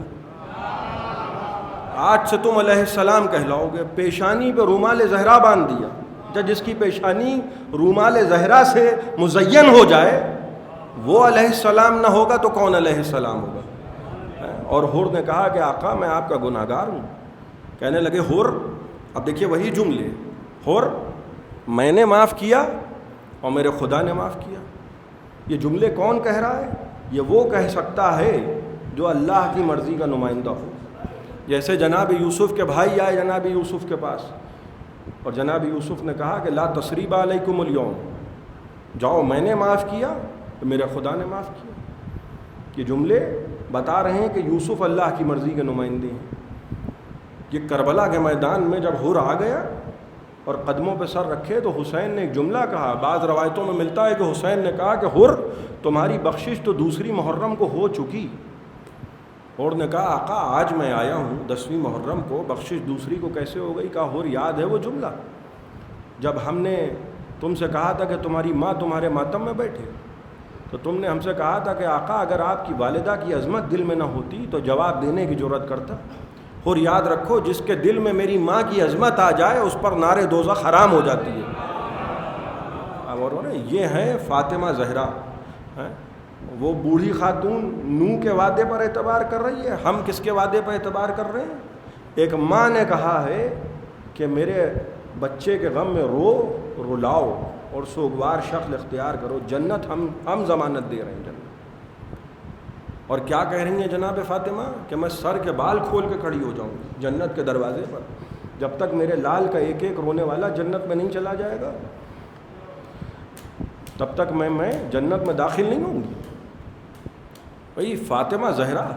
آج سے تم علیہ السلام کہلاؤ گے۔ پیشانی پہ رومال زہرا باندھ دیا، جس کی پیشانی رومال زہرا سے مزین ہو جائے وہ علیہ السلام نہ ہوگا تو کون علیہ السلام ہوگا؟ اور حر نے کہا کہ آقا میں آپ کا گناہ گار ہوں۔ کہنے لگے حر، اب دیکھیے وہی جملے، اور میں نے معاف کیا اور میرے خدا نے معاف کیا۔ یہ جملے کون کہہ رہا ہے؟ یہ وہ کہہ سکتا ہے جو اللہ کی مرضی کا نمائندہ ہو۔ جیسے جناب یوسف کے بھائی آئے جناب یوسف کے پاس، اور جناب یوسف نے کہا کہ لا تثریب علیکم اليوم، جاؤ میں نے معاف کیا تو میرے خدا نے معاف کیا۔ یہ جملے بتا رہے ہیں کہ یوسف اللہ کی مرضی کے نمائندے ہیں۔ یہ کربلا کے میدان میں جب حور آ گیا اور قدموں پہ سر رکھے تو حسین نے ایک جملہ کہا، بعض روایتوں میں ملتا ہے کہ حسین نے کہا کہ حور تمہاری بخشش تو دوسری محرم کو ہو چکی۔ حور نے کہا آقا آج میں آیا ہوں 10ویں محرم کو، بخشش دوسری کو کیسے ہو گئی؟ کہا حور یاد ہے وہ جملہ جب ہم نے تم سے کہا تھا کہ تمہاری ماں تمہارے ماتم میں بیٹھے، تو تم نے ہم سے کہا تھا کہ آقا اگر آپ کی والدہ کی عظمت دل میں نہ ہوتی تو جواب دینے کی جرات کرتا۔ اور یاد رکھو جس کے دل میں میری ماں کی عظمت آ جائے اس پر نار دوزخ حرام ہو جاتی ہے۔ اور یہ ہے فاطمہ زہرا، وہ بوڑھی خاتون نوح کے وعدے پر اعتبار کر رہی ہے، ہم کس کے وعدے پر اعتبار کر رہے ہیں؟ ایک ماں نے کہا ہے کہ میرے بچے کے غم میں رلاؤ اور سوگوار شکل اختیار کرو، جنت ہم ضمانت دے رہے ہیں جنت۔ اور کیا کہہ رہی ہیں جناب فاطمہ کہ میں سر کے بال کھول کے کھڑی ہو جاؤں گی جنت کے دروازے پر، جب تک میرے لال کا ایک ایک رونے والا جنت میں نہیں چلا جائے گا تب تک میں جنت میں داخل نہیں ہوں گی۔ بھئی فاطمہ زہرا،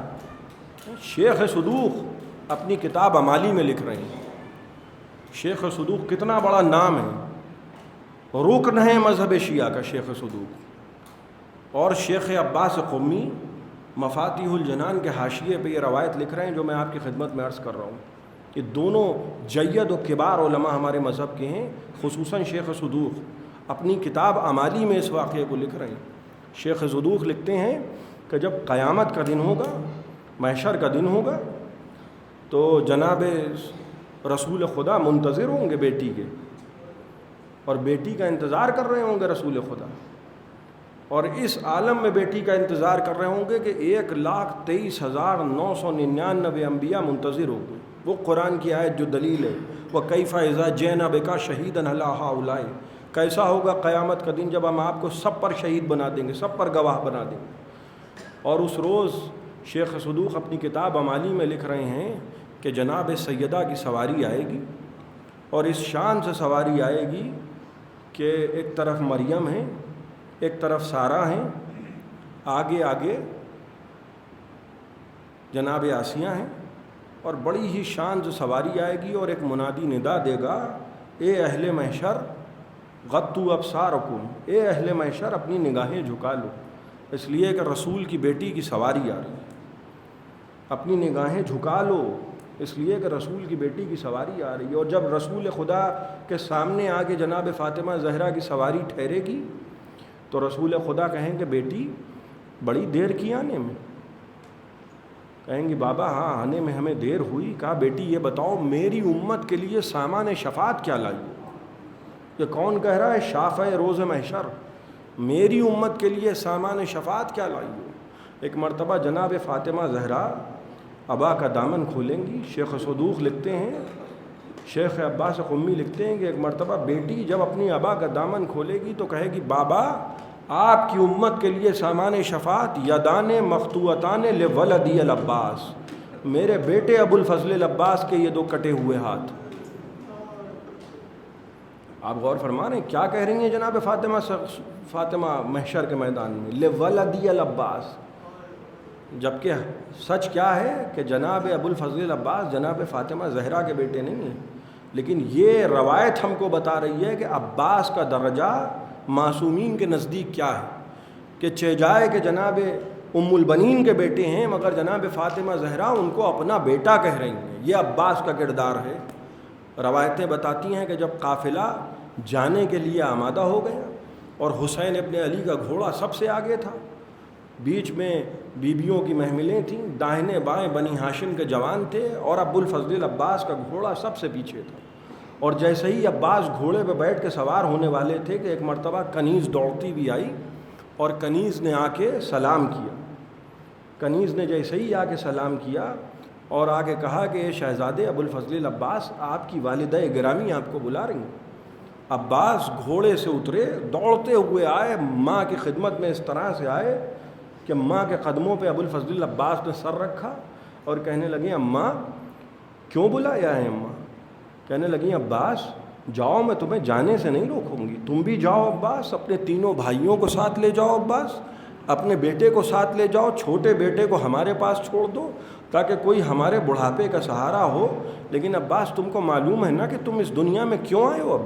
شیخ صدوق اپنی کتاب امالی میں لکھ رہے ہیں۔ شیخ صدوق کتنا بڑا نام ہے، رکن ہے مذہب شیعہ کا شیخ صدوق۔ اور شیخ عباس قمی مفاتیح الجنان کے حاشیے پہ یہ روایت لکھ رہے ہیں جو میں آپ کی خدمت میں عرض کر رہا ہوں۔ یہ دونوں جید و کبار علماء ہمارے مذہب کے ہیں، خصوصاً شیخ صدوق اپنی کتاب امالی میں اس واقعے کو لکھ رہے ہیں۔ شیخ صدوق لکھتے ہیں کہ جب قیامت کا دن ہوگا، محشر کا دن ہوگا، تو جناب رسول خدا منتظر ہوں گے بیٹی کے، اور بیٹی کا انتظار کر رہے ہوں گے رسول خدا، اور اس عالم میں بیٹی کا انتظار کر رہے ہوں گے کہ 1,23,999 انبیاء منتظر ہوں گے۔ وہ قرآن کی آیت جو دلیل ہے، وَكَيْفَ إِذَا جِئْنَا بِكَ شَهِيدًا عَلَىٰ هَٰؤُلَاءِ، کیسا ہوگا قیامت کا دن جب ہم آپ کو سب پر شہید بنا دیں گے، سب پر گواہ بنا دیں گے۔ اور اس روز شیخ صدوق اپنی کتاب امالی میں لکھ رہے ہیں کہ جناب سیدہ کی سواری آئے گی، اور اس شان سے سواری آئے گی کہ ایک طرف مریم ہے، ایک طرف سارہ ہیں، آگے آگے جناب آسیہ ہیں، اور بڑی ہی شان سے سواری آئے گی، اور ایک منادی ندا دے گا، اے اہل محشر غطوا ابصارکم، اے اہل محشر اپنی نگاہیں جھکا لو، اس لیے کہ رسول کی بیٹی کی سواری آ رہی ہے۔ اپنی نگاہیں جھکا لو اس لیے کہ رسول کی بیٹی کی سواری آ رہی ہے۔ اور جب رسول خدا کے سامنے آگے جناب فاطمہ زہرا کی سواری ٹھہرے گی تو رسول خدا کہیں کہ بیٹی بڑی دیر کی آنے میں؟ کہیں گی بابا ہاں آنے میں ہمیں دیر ہوئی۔ کہا بیٹی یہ بتاؤ میری امت کے لیے سامان شفاعت کیا لائی؟ یہ کون کہہ رہا ہے؟ شافع روز محشر، میری امت کے لیے سامان شفاعت کیا لائی ہو؟ ایک مرتبہ جناب فاطمہ زہرا ابا کا دامن کھولیں گی۔ شیخ صدوق لکھتے ہیں، شیخ عباس قمی لکھتے ہیں کہ ایک مرتبہ بیٹی جب اپنی ابا کا دامن کھولے گی تو کہے گی بابا آپ کی امت کے لیے سامان شفاعت یدان مقطوعتان لولدی العباس، میرے بیٹے ابو الفضل العباس کے یہ دو کٹے ہوئے ہاتھ۔ آپ غور فرما رہے ہیں کیا کہہ رہی ہیں جناب فاطمہ محشر کے میدان میں؟ لولدی العباس، جبکہ سچ کیا ہے کہ جناب ابو الفضل العباس جناب فاطمہ زہرا کے بیٹے نہیں ہیں، لیکن یہ روایت ہم کو بتا رہی ہے کہ عباس کا درجہ معصومین کے نزدیک کیا ہے، کہ چہ کہ جناب ام البنین کے بیٹے ہیں مگر جناب فاطمہ زہرا ان کو اپنا بیٹا کہہ رہی ہیں۔ یہ عباس کا کردار ہے۔ روایتیں بتاتی ہیں کہ جب قافلہ جانے کے لیے آمادہ ہو گیا اور حسین ابن علی کا گھوڑا سب سے آگے تھا، بیچ میں بیبیوں کی محملیں تھیں، داہنے بائیں بنی ہاشم کے جوان تھے، اور ابو الفضل العباس کا گھوڑا سب سے پیچھے تھا۔ اور جیسے ہی عباس گھوڑے پہ بیٹھ کے سوار ہونے والے تھے کہ ایک مرتبہ کنیز دوڑتی بھی آئی اور کنیز نے آ کے سلام کیا۔ کنیز نے جیسے ہی آ کے سلام کیا اور آگے کہا کہ اے شہزادے ابو الفضل العباس، آپ کی والدہ گرامی آپ کو بلا رہی ہیں۔ عباس گھوڑے سے اترے، دوڑتے ہوئے آئے، ماں کی خدمت میں اس طرح سے آئے کہ ماں کے قدموں پہ ابوالفضل عباس نے سر رکھا اور کہنے لگے اماں کیوں بلایا ہے اماں؟ کہنے لگی عباس جاؤ، میں تمہیں جانے سے نہیں روکوں گی، تم بھی جاؤ عباس، اپنے تینوں بھائیوں کو ساتھ لے جاؤ عباس، اپنے بیٹے کو ساتھ لے جاؤ، چھوٹے بیٹے کو ہمارے پاس چھوڑ دو تاکہ کوئی ہمارے بڑھاپے کا سہارا ہو۔ لیکن عباس تم کو معلوم ہے نا کہ تم اس دنیا میں کیوں آئے ہو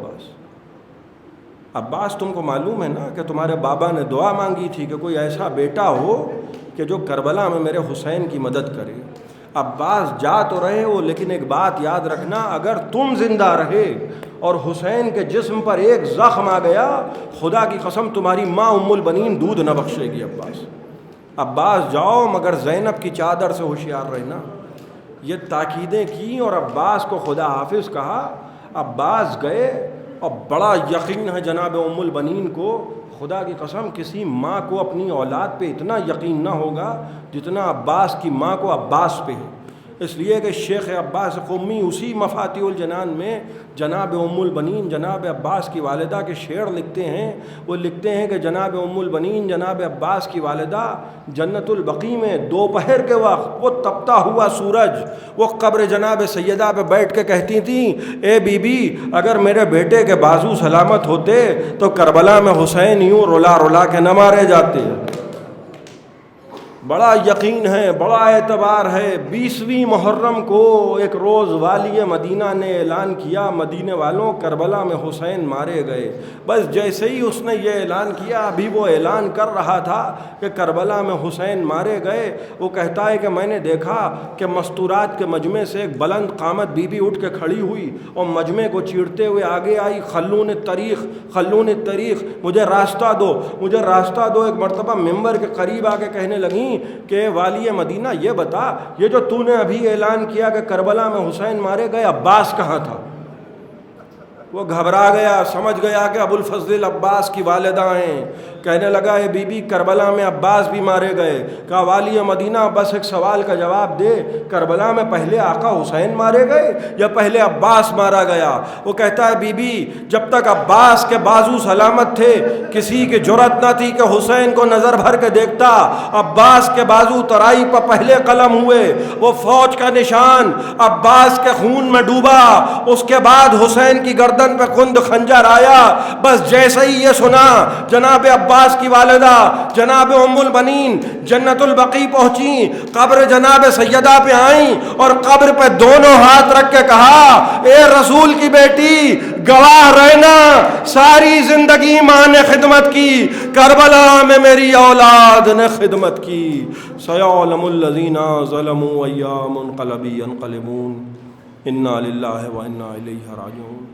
عباس تم کو معلوم ہے نا کہ تمہارے بابا نے دعا مانگی تھی کہ کوئی ایسا بیٹا ہو کہ جو کربلا میں میرے حسین کی مدد کرے۔ عباس جا تو رہے ہو لیکن ایک بات یاد رکھنا، اگر تم زندہ رہے اور حسین کے جسم پر ایک زخم آ گیا، خدا کی قسم تمہاری ماں ام البنین دودھ نہ بخشے گی۔ عباس جاؤ مگر زینب کی چادر سے ہوشیار رہنا۔ یہ تاکیدیں کی اور عباس کو خدا حافظ کہا۔ عباس گئے اور بڑا یقین ہے جناب ام البنین کو، خدا کی قسم کسی ماں کو اپنی اولاد پہ اتنا یقین نہ ہوگا جتنا عباس کی ماں کو عباس پہ ہے، اس لیے کہ شیخ عباس قمی اسی مفاتیح الجنان میں جناب ام البنین جناب عباس کی والدہ کے شعر لکھتے ہیں۔ وہ لکھتے ہیں کہ جناب ام البنین جناب عباس کی والدہ جنت البقیع میں دوپہر کے وقت وہ تپتا ہوا سورج وہ قبر جناب سیدہ پہ بیٹھ کے کہتی تھیں اے بی بی اگر میرے بیٹے کے بازو سلامت ہوتے تو کربلا میں حسین یوں رلا رلا کے نہ مارے جاتے۔ بڑا یقین ہے، بڑا اعتبار ہے۔ 20ویں محرم کو ایک روز والی مدینہ نے اعلان کیا مدینے والوں کربلا میں حسین مارے گئے۔ بس جیسے ہی اس نے یہ اعلان کیا، ابھی وہ اعلان کر رہا تھا کہ کربلا میں حسین مارے گئے، وہ کہتا ہے کہ میں نے دیکھا کہ مستورات کے مجمع سے ایک بلند قامت بی بی اٹھ کے کھڑی ہوئی اور مجمع کو چیرتے ہوئے آگے آئی، خلون طریق خلون طریق، مجھے راستہ دو مجھے راستہ دو۔ ایک مرتبہ ممبر کے قریب آ کے کہنے لگیں کہ والی مدینہ یہ بتا، یہ جو تو نے ابھی اعلان کیا کہ کربلا میں حسین مارے گئے، عباس کہاں تھا؟ وہ گھبرا گیا، سمجھ گیا کہ ابوالفضل عباس کی والدہ ہیں۔ کہنے لگا اے بی بی کربلا میں عباس بھی مارے گئے۔ کہا والی مدینہ بس ایک سوال کا جواب دے، کربلا میں پہلے آقا حسین مارے گئے یا پہلے عباس مارا گیا؟ وہ کہتا ہے بی بی جب تک عباس کے بازو سلامت تھے کسی کی جرأت نہ تھی کہ حسین کو نظر بھر کے دیکھتا۔ عباس کے بازو ترائی پر پہلے قلم ہوئے، وہ فوج کا نشان عباس کے خون میں ڈوبا، اس کے بعد حسین کی گردن پہ خند خنجر آیا۔ بس جیسے ہی یہ سنا جناب عباس کی والدہ جناب ام البنین جنت البقیع پہنچی، قبر جناب سیدہ پہ آئیں اور قبر پہ دونوں ہاتھ رکھ کے کہا اے رسول کی بیٹی گواہ رہنا ساری زندگی ماں نے خدمت کی، کربلا میں میری اولاد نے خدمت کی۔ سیعلم الذین ظلموا ایام منقلبی ينقلبون، انا للہ و انا الیہ راجعون۔